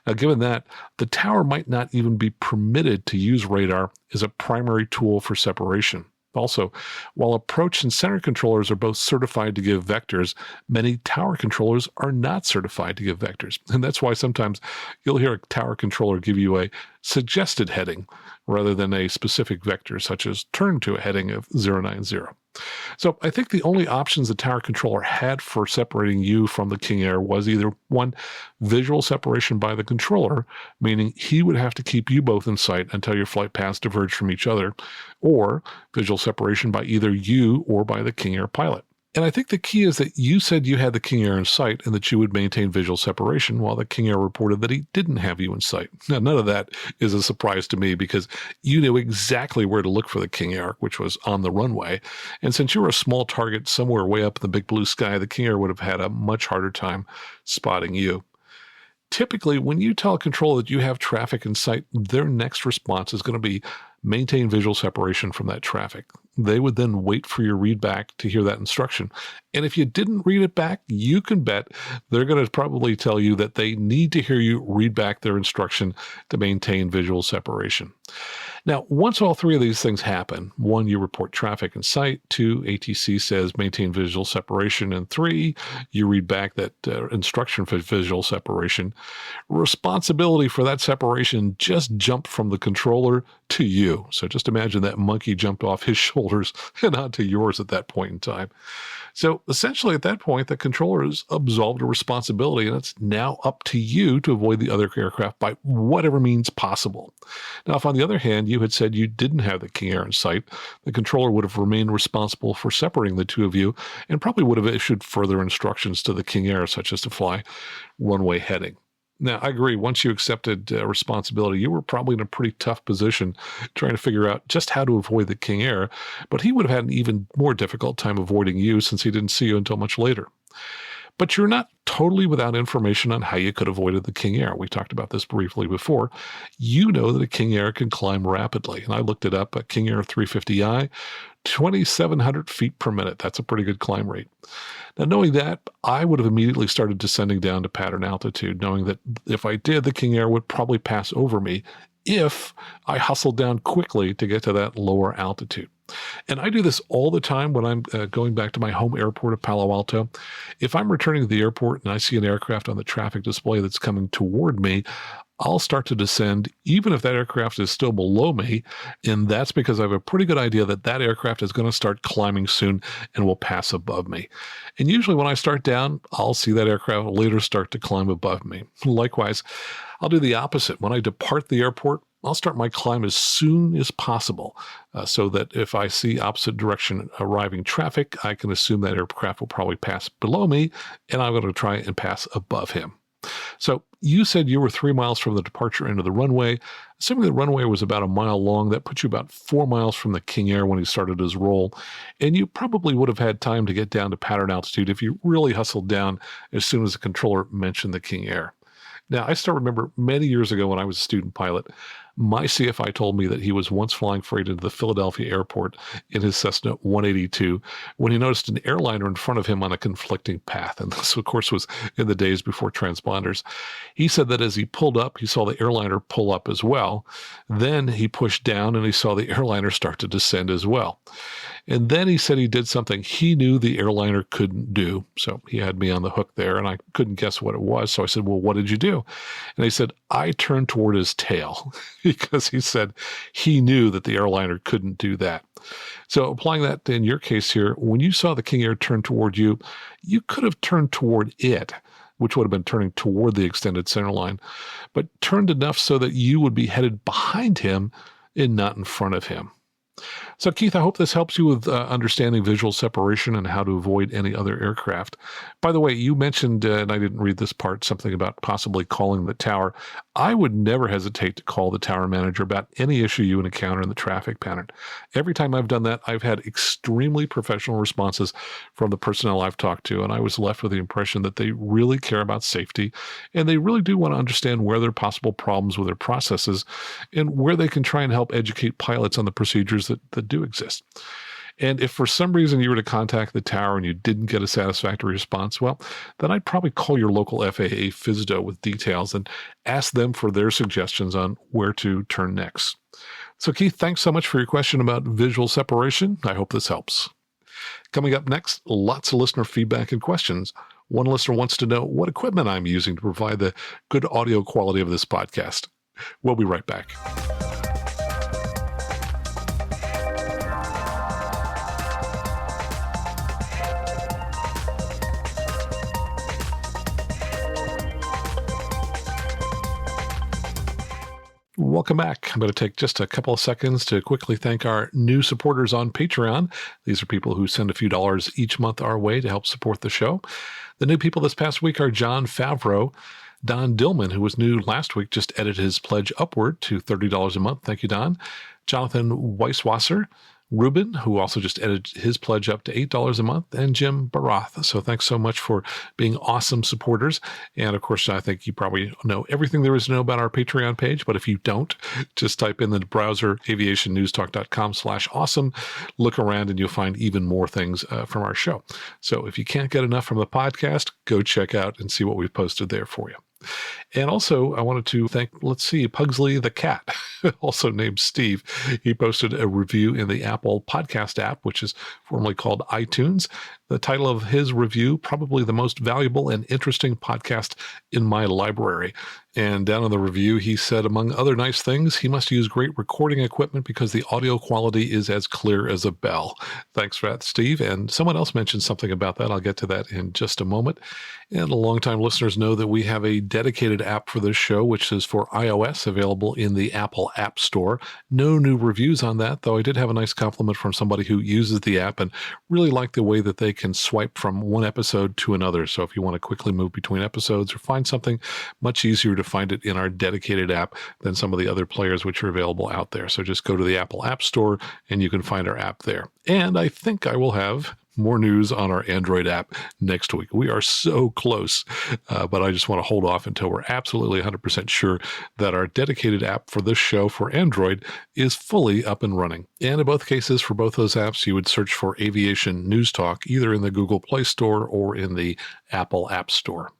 Now, given that, the tower might not even be permitted to use radar as a primary tool for separation. Also, while approach and center controllers are both certified to give vectors, many tower controllers are not certified to give vectors. And that's why sometimes you'll hear a tower controller give you a suggested heading rather than a specific vector, such as turn to a heading of 090. So I think the only options the tower controller had for separating you from the King Air was either 1, visual separation by the controller, meaning he would have to keep you both in sight until your flight paths diverge from each other, or visual separation by either you or by the King Air pilot. And I think the key is that you said you had the King Air in sight and that you would maintain visual separation, while the King Air reported that he didn't have you in sight. Now, none of that is a surprise to me because you knew exactly where to look for the King Air, which was on the runway. And since you were a small target somewhere way up in the big blue sky, the King Air would have had a much harder time spotting you. Typically, when you tell a controller that you have traffic in sight, their next response is going to be maintain visual separation from that traffic. They would then wait for your read back to hear that instruction. And if you didn't read it back, you can bet they're going to probably tell you that they need to hear you read back their instruction to maintain visual separation. Now, once all 3 of these things happen, 1, you report traffic in sight, 2, ATC says maintain visual separation, and 3, you read back that instruction for visual separation, responsibility for that separation just jumped from the controller to you. So just imagine that monkey jumped off his shoulders and onto yours at that point in time. So essentially at that point, the controller has absolved a responsibility, and it's now up to you to avoid the other aircraft by whatever means possible. Now, if on the other hand, you had said you didn't have the King Air in sight, the controller would have remained responsible for separating the 2 of you and probably would have issued further instructions to the King Air, such as to fly one-way heading. Now, I agree, once you accepted responsibility, you were probably in a pretty tough position trying to figure out just how to avoid the King Air, but he would have had an even more difficult time avoiding you since he didn't see you until much later. But you're not totally without information on how you could have avoided the King Air. We talked about this briefly before. You know that a King Air can climb rapidly, and I looked it up, a King Air 350i, 2,700 feet per minute. That's a pretty good climb rate. Now, knowing that, I would have immediately started descending down to pattern altitude, knowing that if I did, the King Air would probably pass over me, if I hustle down quickly to get to that lower altitude. And I do this all the time when I'm going back to my home airport of Palo Alto. If I'm returning to the airport and I see an aircraft on the traffic display that's coming toward me, I'll start to descend even if that aircraft is still below me. And that's because I have a pretty good idea that that aircraft is going to start climbing soon and will pass above me. And usually when I start down, I'll see that aircraft later start to climb above me. Likewise, I'll do the opposite. When I depart the airport, I'll start my climb as soon as possible so that if I see opposite direction arriving traffic, I can assume that aircraft will probably pass below me, and I'm going to try and pass above him. So you said you were 3 miles from the departure end of the runway. Assuming the runway was about a mile long, that puts you about 4 miles from the King Air when he started his roll. And you probably would have had time to get down to pattern altitude if you really hustled down as soon as the controller mentioned the King Air. Now, I still remember many years ago when I was a student pilot, my CFI told me that he was once flying freight into the Philadelphia airport in his Cessna 182 when he noticed an airliner in front of him on a conflicting path. And this, of course, was in the days before transponders. He said that as he pulled up, he saw the airliner pull up as well. Then he pushed down and he saw the airliner start to descend as well. And then he said he did something he knew the airliner couldn't do. So he had me on the hook there, and I couldn't guess what it was. So I said, well, what did you do? And he said, I turned toward his tail because he said he knew that the airliner couldn't do that. So applying that in your case here, when you saw the King Air turn toward you, you could have turned toward it, which would have been turning toward the extended center line, but turned enough so that you would be headed behind him and not in front of him. So, Keith, I hope this helps you with understanding visual separation and how to avoid any other aircraft. By the way, you mentioned, and I didn't read this part, something about possibly calling the tower. I would never hesitate to call the tower manager about any issue you encounter in the traffic pattern. Every time I've done that, I've had extremely professional responses from the personnel I've talked to, and I was left with the impression that they really care about safety, and they really do want to understand where there are possible problems with their processes and where they can try and help educate pilots on the procedures that do exist. And if for some reason you were to contact the tower and you didn't get a satisfactory response, well, then I'd probably call your local FAA FSDO with details and ask them for their suggestions on where to turn next. So Keith, thanks so much for your question about visual separation. I hope this helps. Coming up next, lots of listener feedback and questions. One listener wants to know what equipment I'm using to provide the good audio quality of this podcast. We'll be right back. Welcome back. I'm going to take just a couple of seconds to quickly thank our new supporters on Patreon. These are people who send a few dollars each month our way to help support the show. The new people this past week are John Favreau. Don Dillman, who was new last week, just edited his pledge upward to $30 a month. Thank you, Don. Jonathan Weisswasser. Ruben, who also just edited his pledge up to $8 a month, and Jim Barath. So thanks so much for being awesome supporters. And of course, I think you probably know everything there is to know about our Patreon page, but if you don't, just type in the browser aviationnewstalk.com/awesome, look around and you'll find even more things from our show. So if you can't get enough from the podcast, go check out and see what we've posted there for you. And also, I wanted to thank, Pugsley the cat, also named Steve. He posted a review in the Apple Podcast app, which is formerly called iTunes. The title of his review, probably the most valuable and interesting podcast in my library. And down in the review, he said, among other nice things, he must use great recording equipment because the audio quality is as clear as a bell. Thanks for that, Steve. And someone else mentioned something about that. I'll get to that in just a moment. And longtime listeners know that we have a dedicated app for this show, which is for iOS, available in the Apple App Store. No new reviews on that, though I did have a nice compliment from somebody who uses the app and really liked the way that they can swipe from one episode to another. So if you want to quickly move between episodes or find something, much easier to find it in our dedicated app than some of the other players which are available out there. So just go to the Apple App Store and you can find our app there. And I think I will have more news on our Android app next week. We are so close, but I just want to hold off until we're absolutely 100% sure that our dedicated app for this show for Android is fully up and running. And in both cases, for both those apps, you would search for Aviation News Talk, either in the Google Play Store or in the Apple App Store.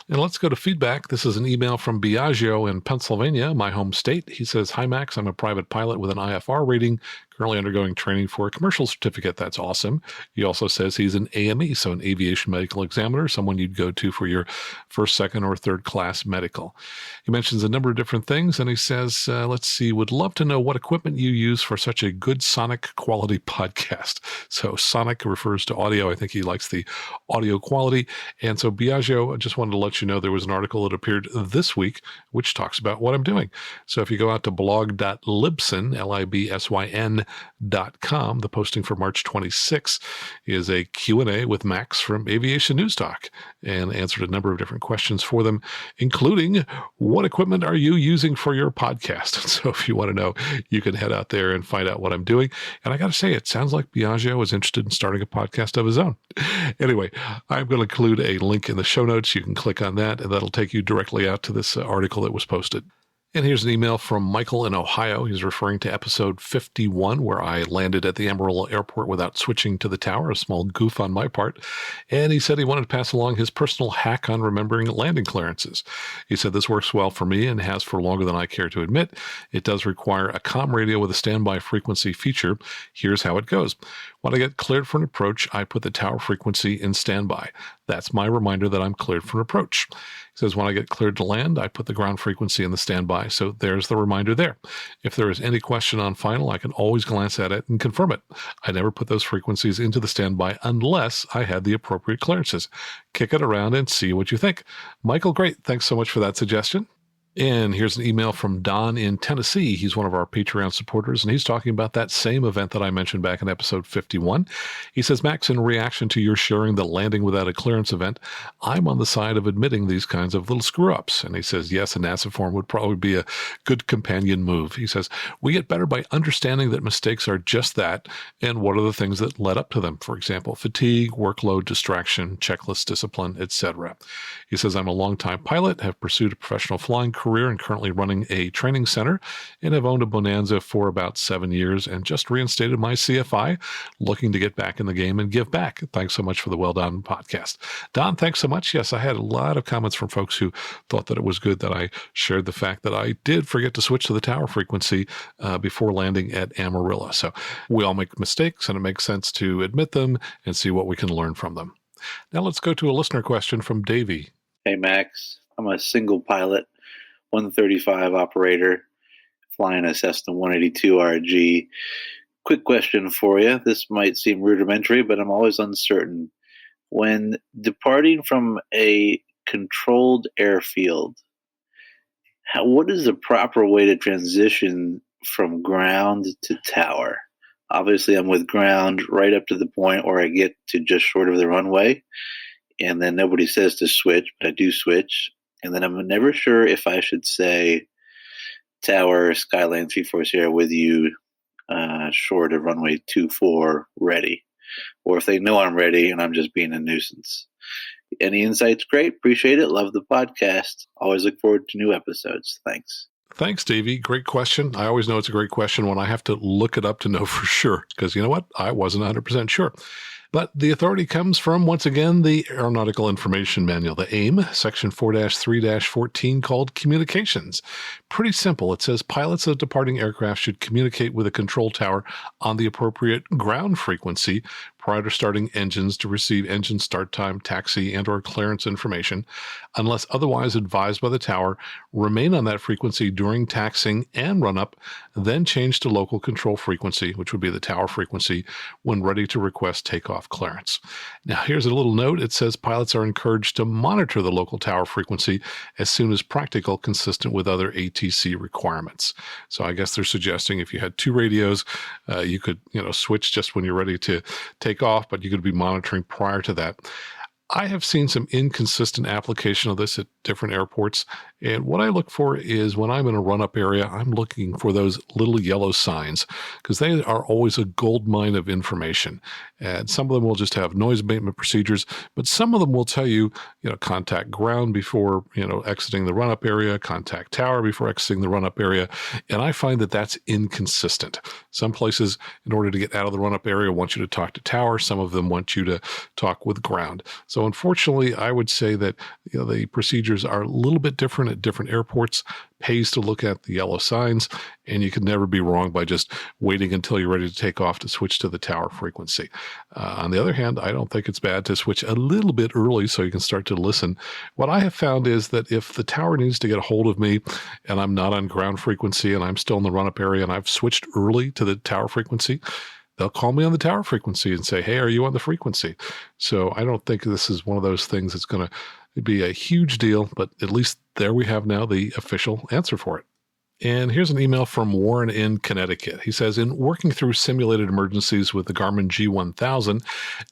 And let's go to feedback. This is an email from Biagio in Pennsylvania, my home state. He says, "Hi, Max. I'm a private pilot with an IFR rating, currently undergoing training for a commercial certificate." That's awesome. He also says he's an AME, so an aviation medical examiner, someone you'd go to for your first, second, or third class medical. He mentions a number of different things, and he says, let's see, would love to know what equipment you use for such a good sonic quality podcast. So sonic refers to audio. I think he likes the audio quality. And so Biagio, I just wanted to let you know there was an article that appeared this week which talks about what I'm doing. So if you go out to blog.libsyn, libsyn.com, the posting for March 26 is a Q&A with Max from Aviation News Talk, and answered a number of different questions for them, including what equipment are you using for your podcast? So if you want to know, you can head out there and find out what I'm doing. And I got to say, it sounds like Biagio is interested in starting a podcast of his own. Anyway, I'm going to include a link in the show notes. You can click on that, and that'll take you directly out to this article that was posted. And here's an email from Michael in Ohio. He's referring to episode 51, where I landed at the Amarillo airport without switching to the tower, a small goof on my part. And he said he wanted to pass along his personal hack on remembering landing clearances. He said, "This works well for me and has for longer than I care to admit. It does require a comm radio with a standby frequency feature. Here's how it goes. When I get cleared for an approach, I put the tower frequency in standby. That's my reminder that I'm cleared for an approach." He says, "When I get cleared to land, I put the ground frequency in the standby. So there's the reminder there. If there is any question on final, I can always glance at it and confirm it. I never put those frequencies into the standby unless I had the appropriate clearances. Kick it around and see what you think." Michael, great. Thanks so much for that suggestion. And here's an email from Don in Tennessee. He's one of our Patreon supporters, and he's talking about that same event that I mentioned back in episode 51. He says, "Max, in reaction to your sharing the landing without a clearance event, I'm on the side of admitting these kinds of little screw-ups." And he says, yes, a NASA form would probably be a good companion move. He says, "We get better by understanding that mistakes are just that, and what are the things that led up to them. For example, fatigue, workload, distraction, checklist discipline, etc." He says, "I'm a longtime pilot, have pursued a professional flying career, and currently running a training center, and have owned a Bonanza for about 7 years, and just reinstated my CFI, looking to get back in the game and give back. Thanks so much for the Well Done podcast." Don, thanks so much. Yes, I had a lot of comments from folks who thought that it was good that I shared the fact that I did forget to switch to the tower frequency before landing at Amarillo. So we all make mistakes, and it makes sense to admit them and see what we can learn from them. Now let's go to a listener question from Davey. "Hey, Max. I'm a single pilot, 135 operator, flying a Cessna 182 RG. Quick question for you. This might seem rudimentary, but I'm always uncertain. When departing from a controlled airfield, what is the proper way to transition from ground to tower? Obviously, I'm with ground right up to the point where I get to just short of the runway, and then nobody says to switch, but I do switch. And then I'm never sure if I should say tower, Skyline 34 Sierra with you, short of runway 24 ready, or if they know I'm ready and I'm just being a nuisance. Any insights? Great. Appreciate it. Love the podcast. Always look forward to new episodes. Thanks." Thanks, Davey. Great question. I always know it's a great question when I have to look it up to know for sure, because you know what? I wasn't 100% sure. But the authority comes from, once again, the Aeronautical Information Manual, the AIM, Section 4-3-14, called Communications. Pretty simple. It says pilots of departing aircraft should communicate with a control tower on the appropriate ground frequency prior to starting engines to receive engine start time, taxi, and or clearance information. Unless otherwise advised by the tower, remain on that frequency during taxiing and run-up, then change to local control frequency, which would be the tower frequency, when ready to request takeoff clearance. Now, here's a little note. It says pilots are encouraged to monitor the local tower frequency as soon as practical, consistent with other ATC requirements. So I guess they're suggesting if you had two radios, you could switch just when you're ready to take off, but you could be monitoring prior to that. I have seen some inconsistent application of this at different airports. And what I look for is when I'm in a run-up area, I'm looking for those little yellow signs because they are always a gold mine of information. And some of them will just have noise abatement procedures, but some of them will tell you, contact ground before, exiting the run-up area, contact tower before exiting the run-up area. And I find that that's inconsistent. Some places, in order to get out of the run-up area, want you to talk to tower. Some of them want you to talk with ground. So So unfortunately, I would say that the procedures are a little bit different at different airports. Pays to look at the yellow signs, and you can never be wrong by just waiting until you're ready to take off to switch to the tower frequency. On the other hand, I don't think it's bad to switch a little bit early so you can start to listen. What I have found is that if the tower needs to get a hold of me and I'm not on ground frequency and I'm still in the run-up area and I've switched early to the tower frequency, they'll call me on the tower frequency and say, hey, are you on the frequency? So I don't think this is one of those things that's going to be a huge deal, but at least there we have now the official answer for it. And here's an email from Warren in Connecticut. He says, in working through simulated emergencies with the Garmin G1000,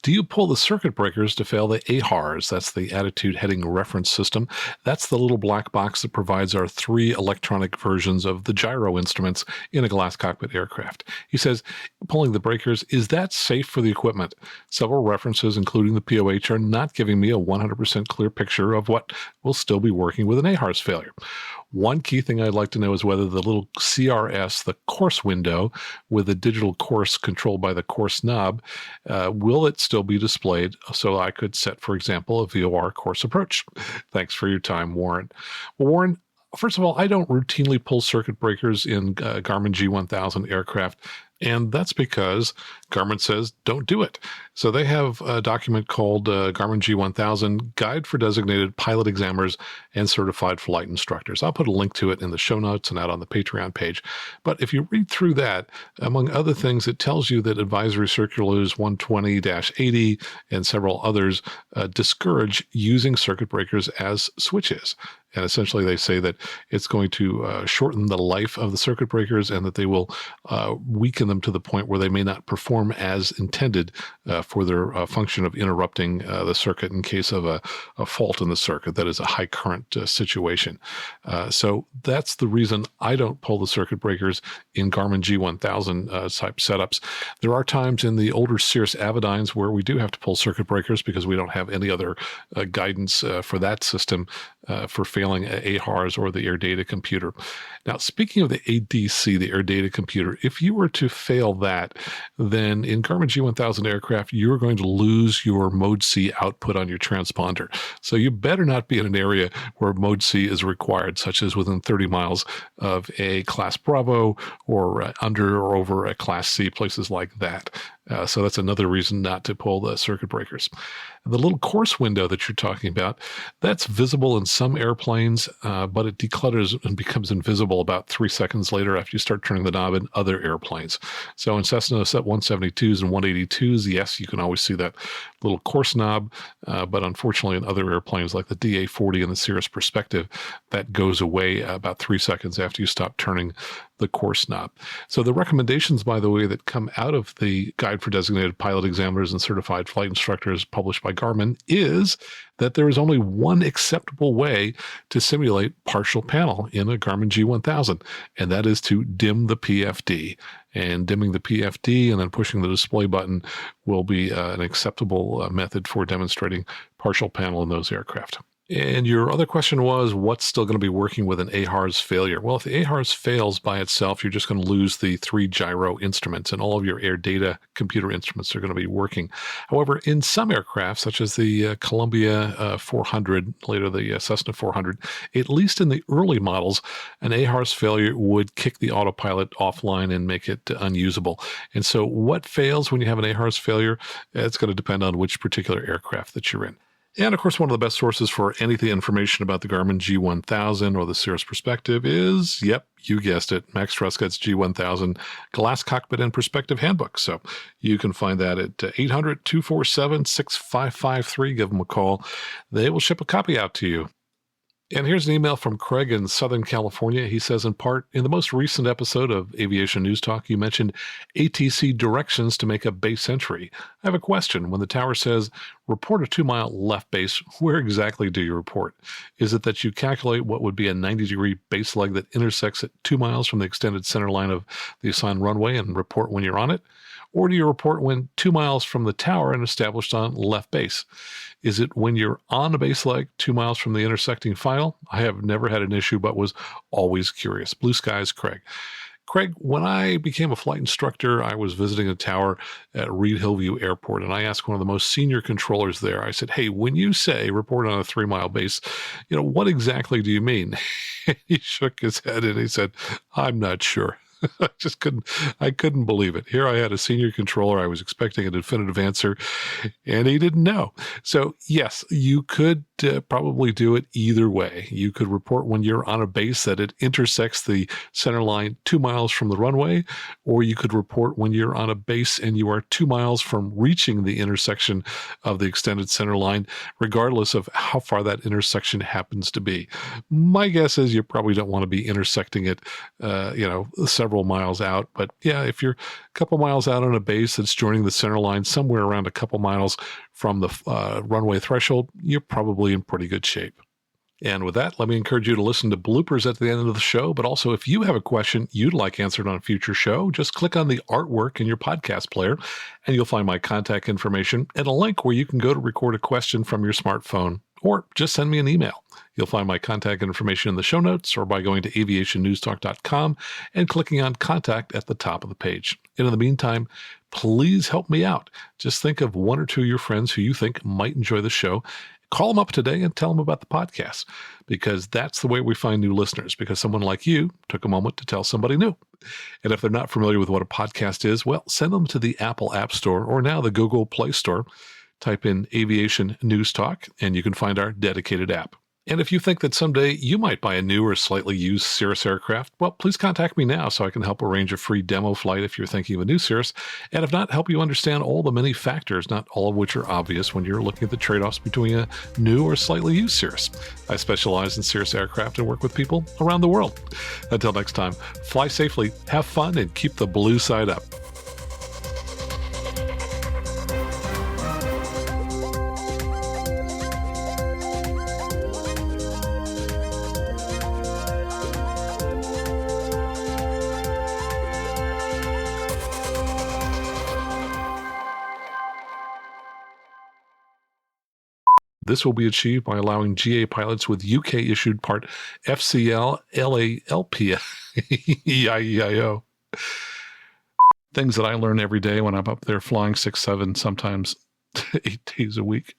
do you pull the circuit breakers to fail the AHRS? That's the Attitude Heading Reference System. That's the little black box that provides our 3 electronic versions of the gyro instruments in a glass cockpit aircraft. He says, pulling the breakers, is that safe for the equipment? Several references, including the POH, are not giving me a 100% clear picture of what will still be working with an AHRS failure. One key thing I'd like to know is whether the little CRS, the course window with the digital course controlled by the course knob, will it still be displayed so I could set, for example, a VOR course approach? Thanks for your time, Warren. Well, Warren, first of all, I don't routinely pull circuit breakers in Garmin G1000 aircraft, and that's because Garmin says don't do it. So they have a document called Garmin G1000 Guide for Designated Pilot Examiners and Certified Flight Instructors. I'll put a link to it in the show notes and out on the Patreon page. But if you read through that, among other things, it tells you that Advisory Circulars 120-80 and several others discourage using circuit breakers as switches. And essentially they say that it's going to shorten the life of the circuit breakers and that they will weaken them to the point where they may not perform as intended for their function of interrupting the circuit in case of a fault in the circuit that is a high current situation. So that's the reason I don't pull the circuit breakers in Garmin G1000 type setups. There are times in the older Cirrus Avidynes where we do have to pull circuit breakers because we don't have any other guidance for that system for failing AHRS or the air data computer. Now, speaking of the ATC, the air data computer, if you were to fail that, then in Garmin G1000 aircraft, you're going to lose your Mode C output on your transponder. So you better not be in an area where Mode C is required, such as within 30 miles of a Class Bravo or under or over a Class C, places like that. So that's another reason not to pull the circuit breakers. The little course window that you're talking about, that's visible in some airplanes, but it declutters and becomes invisible about 3 seconds later after you start turning the knob in other airplanes. So in Cessna 172s and 182s, yes, you can always see that little course knob, but unfortunately in other airplanes like the DA40 and the Cirrus Perspective, that goes away about 3 seconds after you stop turning the course knob. So the recommendations, by the way, that come out of the Guide for Designated Pilot Examiners and Certified Flight Instructors published by Garmin is that there is only one acceptable way to simulate partial panel in a Garmin G1000, and that is to dim the PFD. And dimming the PFD and then pushing the display button will be an acceptable method for demonstrating partial panel in those aircraft. And your other question was, what's still going to be working with an AHRS failure? Well, if the AHRS fails by itself, you're just going to lose the 3 gyro instruments, and all of your air data computer instruments are going to be working. However, in some aircraft, such as the Columbia 400, later the Cessna 400, at least in the early models, an AHRS failure would kick the autopilot offline and make it unusable. And so what fails when you have an AHRS failure? It's going to depend on which particular aircraft that you're in. And of course, one of the best sources for any information about the Garmin G1000 or the Cirrus Perspective is, yep, you guessed it, Max Truscott's G1000 Glass Cockpit and Perspective Handbook. So you can find that at 800-247-6553. Give them a call. They will ship a copy out to you. And here's an email from Craig in Southern California. He says, in part, in the most recent episode of Aviation News Talk, you mentioned ATC directions to make a base entry. I have a question. When the tower says, report a 2-mile left base, where exactly do you report? Is it that you calculate what would be a 90-degree base leg that intersects at 2 miles from the extended center line of the assigned runway and report when you're on it? Or do you report when 2 miles from the tower and established on left base? Is it when you're on a base leg 2 miles from the intersecting final? I have never had an issue, but was always curious. Blue skies, Craig. Craig, when I became a flight instructor, I was visiting a tower at Reed Hillview Airport, and I asked one of the most senior controllers there, I said, hey, when you say report on a 3-mile base, what exactly do you mean? He shook his head and he said, I'm not sure. I couldn't believe it. Here I had a senior controller. I was expecting a definitive answer, and he didn't know. So yes, you could probably do it either way. You could report when you're on a base that it intersects the center line 2 miles from the runway, or you could report when you're on a base and you are 2 miles from reaching the intersection of the extended center line, regardless of how far that intersection happens to be. My guess is you probably don't want to be intersecting it, several miles out. But yeah, if you're a couple miles out on a base that's joining the center line somewhere around a couple miles from the runway threshold, you're probably in pretty good shape. And with that, let me encourage you to listen to bloopers at the end of the show. But also, if you have a question you'd like answered on a future show, just click on the artwork in your podcast player, and you'll find my contact information and a link where you can go to record a question from your smartphone, or just send me an email. You'll find my contact information in the show notes or by going to aviationnewstalk.com and clicking on contact at the top of the page. And in the meantime, please help me out. Just think of one or two of your friends who you think might enjoy the show. Call them up today and tell them about the podcast, because that's the way we find new listeners, because someone like you took a moment to tell somebody new. And if they're not familiar with what a podcast is, well, send them to the Apple App Store or now the Google Play Store. Type in Aviation News Talk, and you can find our dedicated app. And if you think that someday you might buy a new or slightly used Cirrus aircraft, well, please contact me now so I can help arrange a free demo flight if you're thinking of a new Cirrus, and if not, help you understand all the many factors, not all of which are obvious when you're looking at the trade-offs between a new or slightly used Cirrus. I specialize in Cirrus aircraft and work with people around the world. Until next time, fly safely, have fun, and keep the blue side up. This will be achieved by allowing GA pilots with UK-issued Part FCL LALP EIEIO. Things that I learn every day when I'm up there flying 6, 7, sometimes 8 days a week.